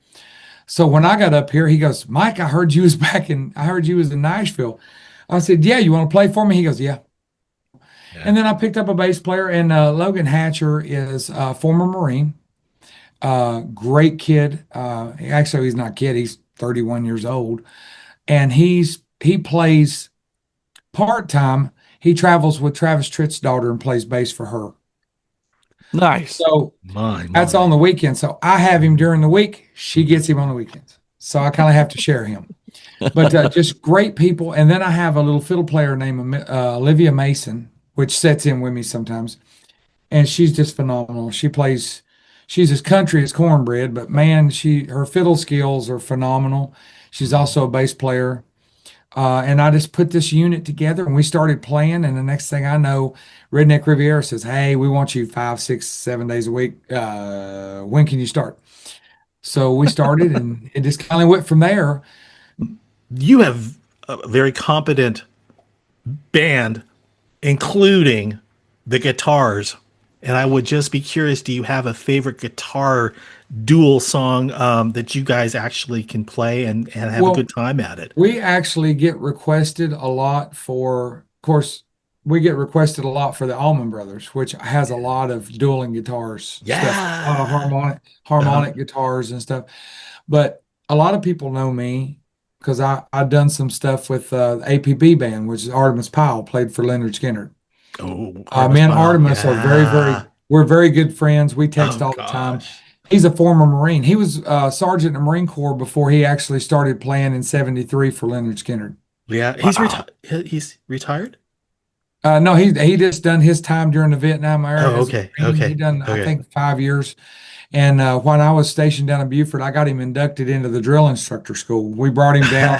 B: So when I got up here, he goes, Mike, I heard you was in Nashville. I said, yeah, you want to play for me? He goes, yeah. And then I picked up a bass player, and Logan Hatcher is a former Marine. Great kid. Actually, he's not a kid. He's 31 years old, and he plays part-time. He travels with Travis Tritt's daughter and plays bass for her.
D: Nice.
B: So
A: My.
B: that's on the weekend. So I have him during the week. She gets him on the weekends. So I kind of have to share him. But just great people. And then I have a little fiddle player named Olivia Mason, which sets in with me sometimes. And she's just phenomenal. She's as country as cornbread, but man, her fiddle skills are phenomenal. She's also a bass player. And I just put this unit together and we started playing. And the next thing I know, Redneck Riviera says, hey, we want you 5, 6, 7 days a week. When can you start? So we started and it just kind of went from there.
A: You have a very competent band, including the guitars. And I would just be curious, do you have a favorite guitar dual song that you guys actually can play and have a good time at it?
B: We actually get requested a lot of course, we get requested a lot for the Allman Brothers, which has a lot of dueling guitars, stuff, a lot of harmonic guitars and stuff. But a lot of people know me because I've done some stuff with the APB band, which is Artemis Powell, played for Leonard Skinner.
A: Oh,
B: Me and Artemis are we're very good friends. We text all the time. He's a former Marine. He was sergeant in the Marine Corps before he actually started playing in '73 for Leonard Skinner.
A: Yeah,
D: Wow.
A: he's retired.
B: No, he just done his time during the Vietnam era
A: Oh,
B: as a
A: okay,
B: Marine. He
A: okay,
B: done, I
A: okay.
B: think, 5 years. And when I was stationed down in Beaufort, I got him inducted into the drill instructor school. We brought him down.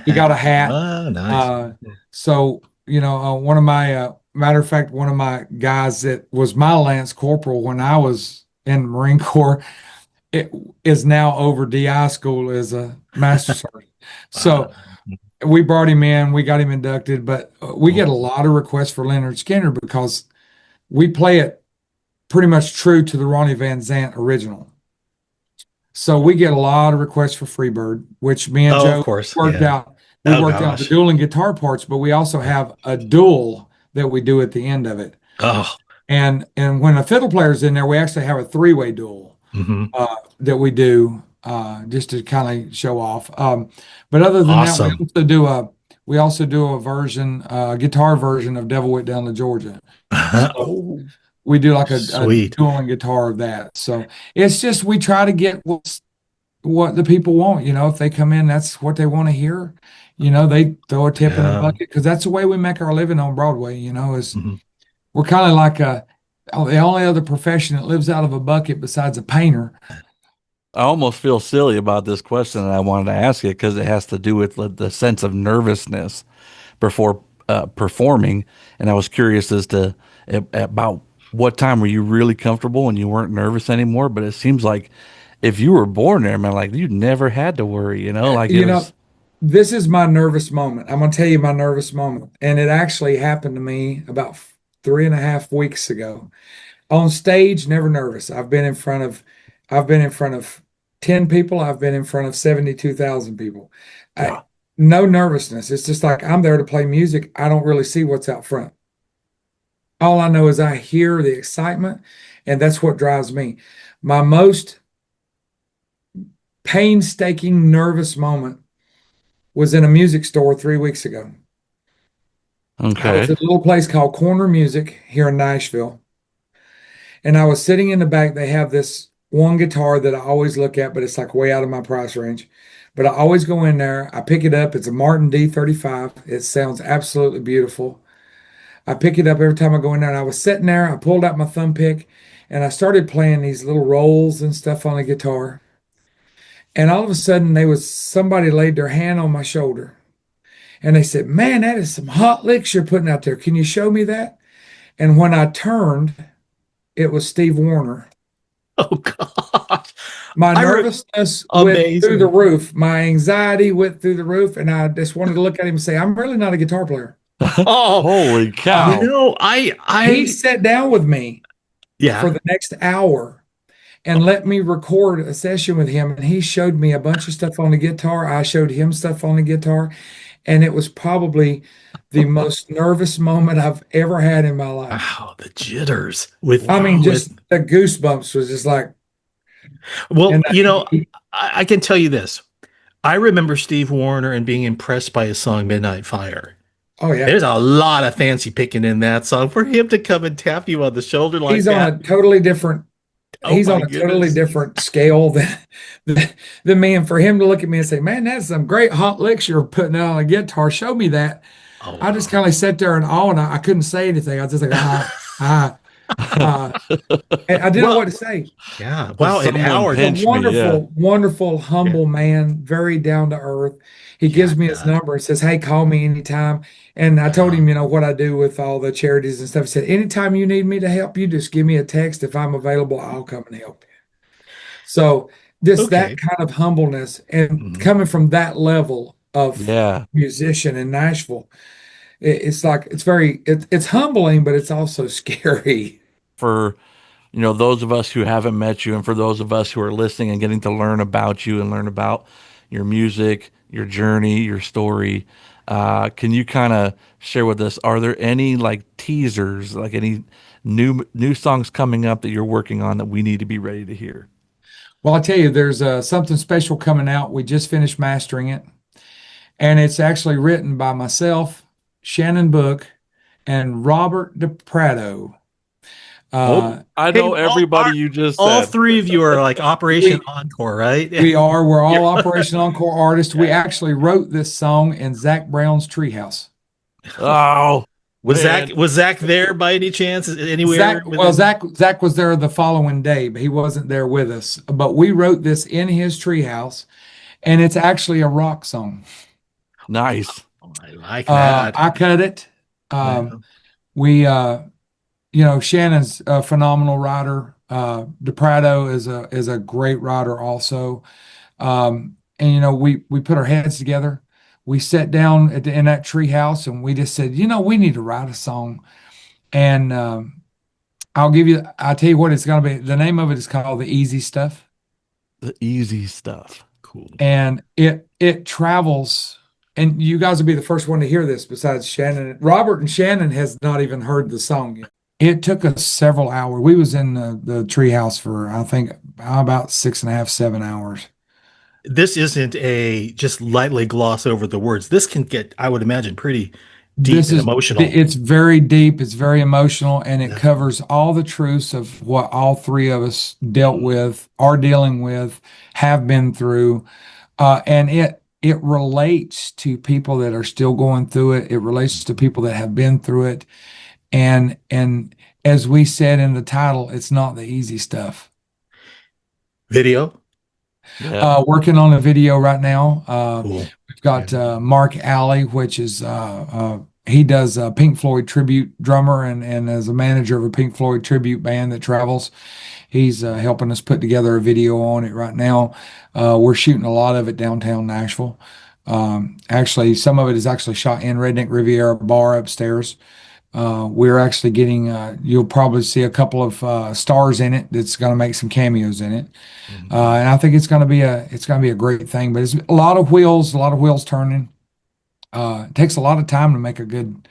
B: He got a hat.
A: Ah, nice.
B: Uh, so, one of my, matter of fact, one of my guys that was my Lance Corporal when I was in the Marine Corps, it is now over DI school as a master sergeant.
A: Wow.
B: So we brought him in, we got him inducted, but we get a lot of requests for Leonard Skinner because we play it pretty much true to the Ronnie Van Zant original. So we get a lot of requests for Freebird, which me and
A: Oh, of
B: Joe
A: course.
B: worked
A: Yeah.
B: out. We
A: Oh
B: worked out the
A: gosh.
B: dueling guitar parts, but we also have a duel that we do at the end of it.
A: Oh.
B: And when a fiddle player's in there, we actually have a three-way duel
A: Hmm.
B: that we do just to kind of show off. But other than that,
A: Awesome.
B: we also do a version, guitar version of Devil Went Down to Georgia. So
A: Oh,
B: we do like a
A: sweet.
B: dueling guitar of that. So it's just we try to get what the people want. If they come in, that's what they want to hear. They throw a tip in the
A: Yeah.
B: bucket because that's the way we make our living on Broadway. Is
A: Mhm.
B: we're kind of like the only other profession that lives out of a bucket besides a painter.
D: I almost feel silly about this question, and I wanted to ask it because it has to do with the sense of nervousness before performing. And I was curious as to about what time were you really comfortable and you weren't nervous anymore. But it seems like if you were born there, man, like you never had to worry, like it
B: You know,
D: was.
B: this is my nervous moment. I'm going to tell you my nervous moment. And it actually happened to me about 3.5 weeks ago. On stage, never nervous. I've been in front of 10 people. I've been in front of 72,000 people.
D: Yeah.
B: No nervousness. It's just like I'm there to play music. I don't really see what's out front. All I know is I hear the excitement, and that's what drives me. My most painstaking nervous moment was in a music store 3 weeks ago. I was
D: Okay.
B: at a little place called Corner Music here in Nashville, and I was sitting in the back. They have this one guitar that I always look at, but it's like way out of my price range. But I always go in there. I pick it up. It's a Martin D35. It sounds absolutely beautiful. I pick it up every time I go in there. And I was sitting there. I pulled out my thumb pick, and I started playing these little rolls and stuff on the guitar. And all of a sudden, somebody laid their hand on my shoulder, and they said, "Man, that is some hot licks you're putting out there. Can you show me that?" And when I turned, it was Steve Warner.
A: Oh gosh.
B: My
A: I re
B: nervousness went through the
A: Amazing.
B: roof. My anxiety went through the roof, and I just wanted to look at him and say, "I'm really not a guitar player."
A: Oh,
D: Holy cow.
B: He sat down with me for
A: Yeah.
B: the next hour and let me record a session with him. And he showed me a bunch of stuff on the guitar. I showed him stuff on the guitar. And it was probably the most nervous moment I've ever had in my life.
A: Wow, the jitters
B: I mean, just
A: with
B: the goosebumps was just like,
A: well,
B: and
A: I can tell you this. I remember Steve Warner and being impressed by his song Midnight Fire.
B: oh yeah,
A: There's a lot of fancy picking in that song. For him to come and tap you on the shoulder like
B: he's on
A: that.
B: a totally different,
A: Oh
B: he's
A: my
B: on a totally
A: goodness.
B: different scale than me. And for him to look at me and say, "Man, that's some great hot licks you're putting out on a guitar. Show me that."
A: Oh
B: I just
A: wow.
B: kind of sat there in awe, and I couldn't say anything. I was just like, uh, and I didn't know
A: Well,
B: what to say.
A: yeah.
D: Well,
A: Wow, and
D: someone
A: Howard.
B: He's a
D: pinch me. Yeah.
B: wonderful, wonderful,
A: Yeah.
B: humble man, very down to earth. He
A: Yeah.
B: gives me his number and says, "Hey, call me anytime." And I told
A: Yeah.
B: him, what I do with all the charities and stuff. He said, "Anytime you need me to help you, just give me a text. If I'm available, I'll come and help you." So just that
A: Okay.
B: kind of humbleness and
A: Mhm.
B: coming from that level of
D: Yeah.
B: musician in Nashville, it's like it's humbling, but it's also scary.
D: For those of us who haven't met you, and for those of us who are listening and getting to learn about you and learn about your music, your journey, your story, can you kind of share with us, are there any like teasers, like any new songs coming up that you're working on that we need to be ready to hear?
B: Well, I tell you, there's something special coming out. We just finished mastering it, and it's actually written by myself, Shannon Book, and Robert DePrato.
D: I know
A: Hey,
D: everybody you just
A: all
D: said.
A: three of you are like Operation Encore, right?
B: we're all Operation Encore artists. We actually wrote this song in Zach Brown's treehouse.
D: Oh,
A: Was
D: man.
A: Zach there by any chance? Anywhere?
B: Zach was there the following day, but he wasn't there with us. But we wrote this in his treehouse, and it's actually a rock song.
D: Nice.
A: I like that.
B: I cut it. We, Shannon's a phenomenal writer. DePrado is a great writer also. And we put our heads together. We sat down in that tree house and we just said, we need to write a song. And I'll tell you what it's going to be. The name of it is called The Easy Stuff.
D: The easy stuff.
A: Cool.
B: And it travels, and you guys will be the first one to hear this besides Shannon. Robert and Shannon has not even heard the song yet. It took us several hours. We was in the tree house for, I think, about 6.5, 7 hours.
A: This isn't a just lightly gloss over the words. This can get, I would imagine, pretty deep and emotional.
B: It's very deep. It's very emotional, and it covers all the truths of what all three of us dealt with, are dealing with, have been through, and it relates to people that are still going through it. It relates to people that have been through it, and as we said in the title, it's not the easy stuff.
A: Video.
D: Yeah.
B: Working on a video right now.
A: Cool.
B: We've got Mark Alley, which is he does a Pink Floyd tribute drummer and as a manager of a Pink Floyd tribute band that travels. He's helping us put together a video on it right now. We're shooting a lot of it downtown Nashville. Actually, some of it is actually shot in Redneck Riviera Bar upstairs. We're actually getting, you'll probably see a couple of stars in it that's going to make some cameos in it. And I think it's going to be a great thing, but it's a lot of wheels turning. It takes a lot of time to make a good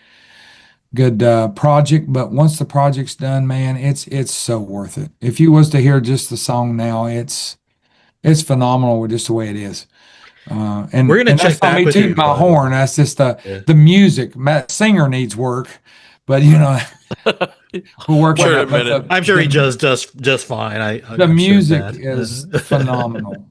B: project, but once the project's done, man, it's so worth it. If you was to hear just the song now, it's phenomenal with just the way it is. And
A: we're going to check back with you.
B: My horn. That's just the music. Singer needs work, but we'll work on it.
A: I'm sure he does just fine.
B: The music is phenomenal.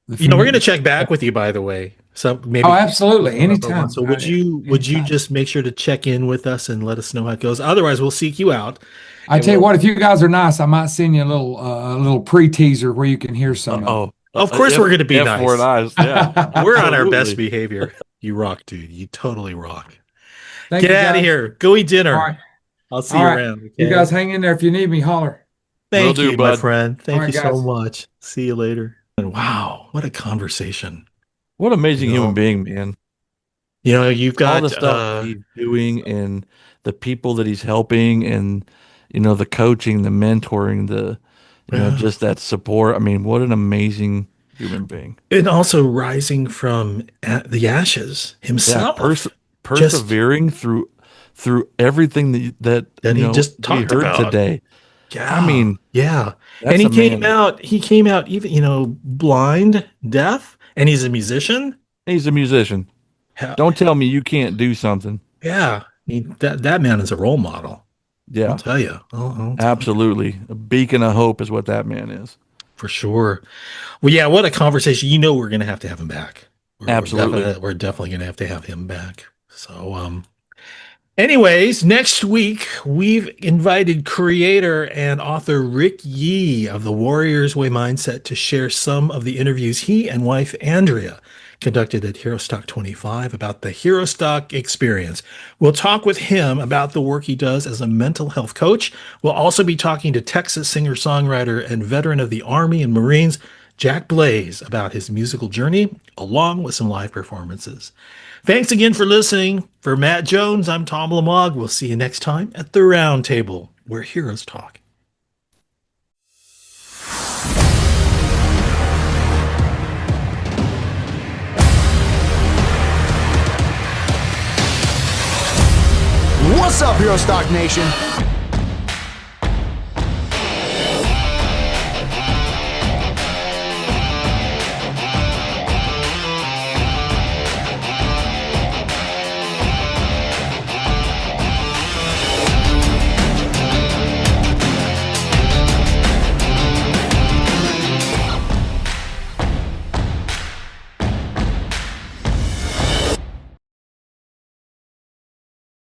A: We're going to check back with you, by the way. So maybe.
B: Oh, absolutely. Anytime.
A: So would you just make sure to check in with us and let us know how it goes? Otherwise, we'll seek you out.
B: I tell you what, if you guys are nice, I might send you a little pre-teaser where you can hear some.
A: Of course, we're going to be nice.
D: Yeah.
A: We're on our best behavior. You rock, dude. You totally rock.
B: Thank
A: Get
B: you,
A: out of here. Go eat dinner.
B: All right.
A: I'll see you around. Okay?
B: You guys hang in there. If you need me, holler.
A: Thank you, my
D: bud.
A: friend. Thank you so
B: guys.
A: much. See you later. And wow, what a conversation.
D: What an amazing human being, man.
A: You've got
D: all the stuff he's doing and the people that he's helping and, the coaching, the mentoring, just that support. I mean, what an amazing human being.
A: And also rising from the ashes himself.
D: Yeah, persevering through everything that
A: he just talked
D: heard
A: about
D: today.
A: Yeah.
D: I mean,
A: yeah. And he came out even, blind, deaf, and he's a musician.
D: He's a musician.
A: Yeah.
D: Don't tell me you can't do something.
A: Yeah. That man is a role model.
D: Yeah.
A: I'll tell you.
D: Absolutely. A beacon of hope is what that man is.
A: For sure. Well, yeah, what a conversation. We're going to have him back.
D: Absolutely.
A: We're definitely going to have him back. So, anyways, next week, we've invited creator and author Rick Yee of the Warrior's Way Mindset to share some of the interviews he and wife Andrea conducted at Herostock 25 about the Herostock experience. We'll talk with him about the work he does as a mental health coach. We'll also be talking to Texas singer-songwriter and veteran of the Army and Marines, Jack Blaze, about his musical journey, along with some live performances. Thanks again for listening. For Matt Jones, I'm Tom Lamog. We'll see you next time at the Roundtable, where heroes talk.
C: What's up, Herostock Nation?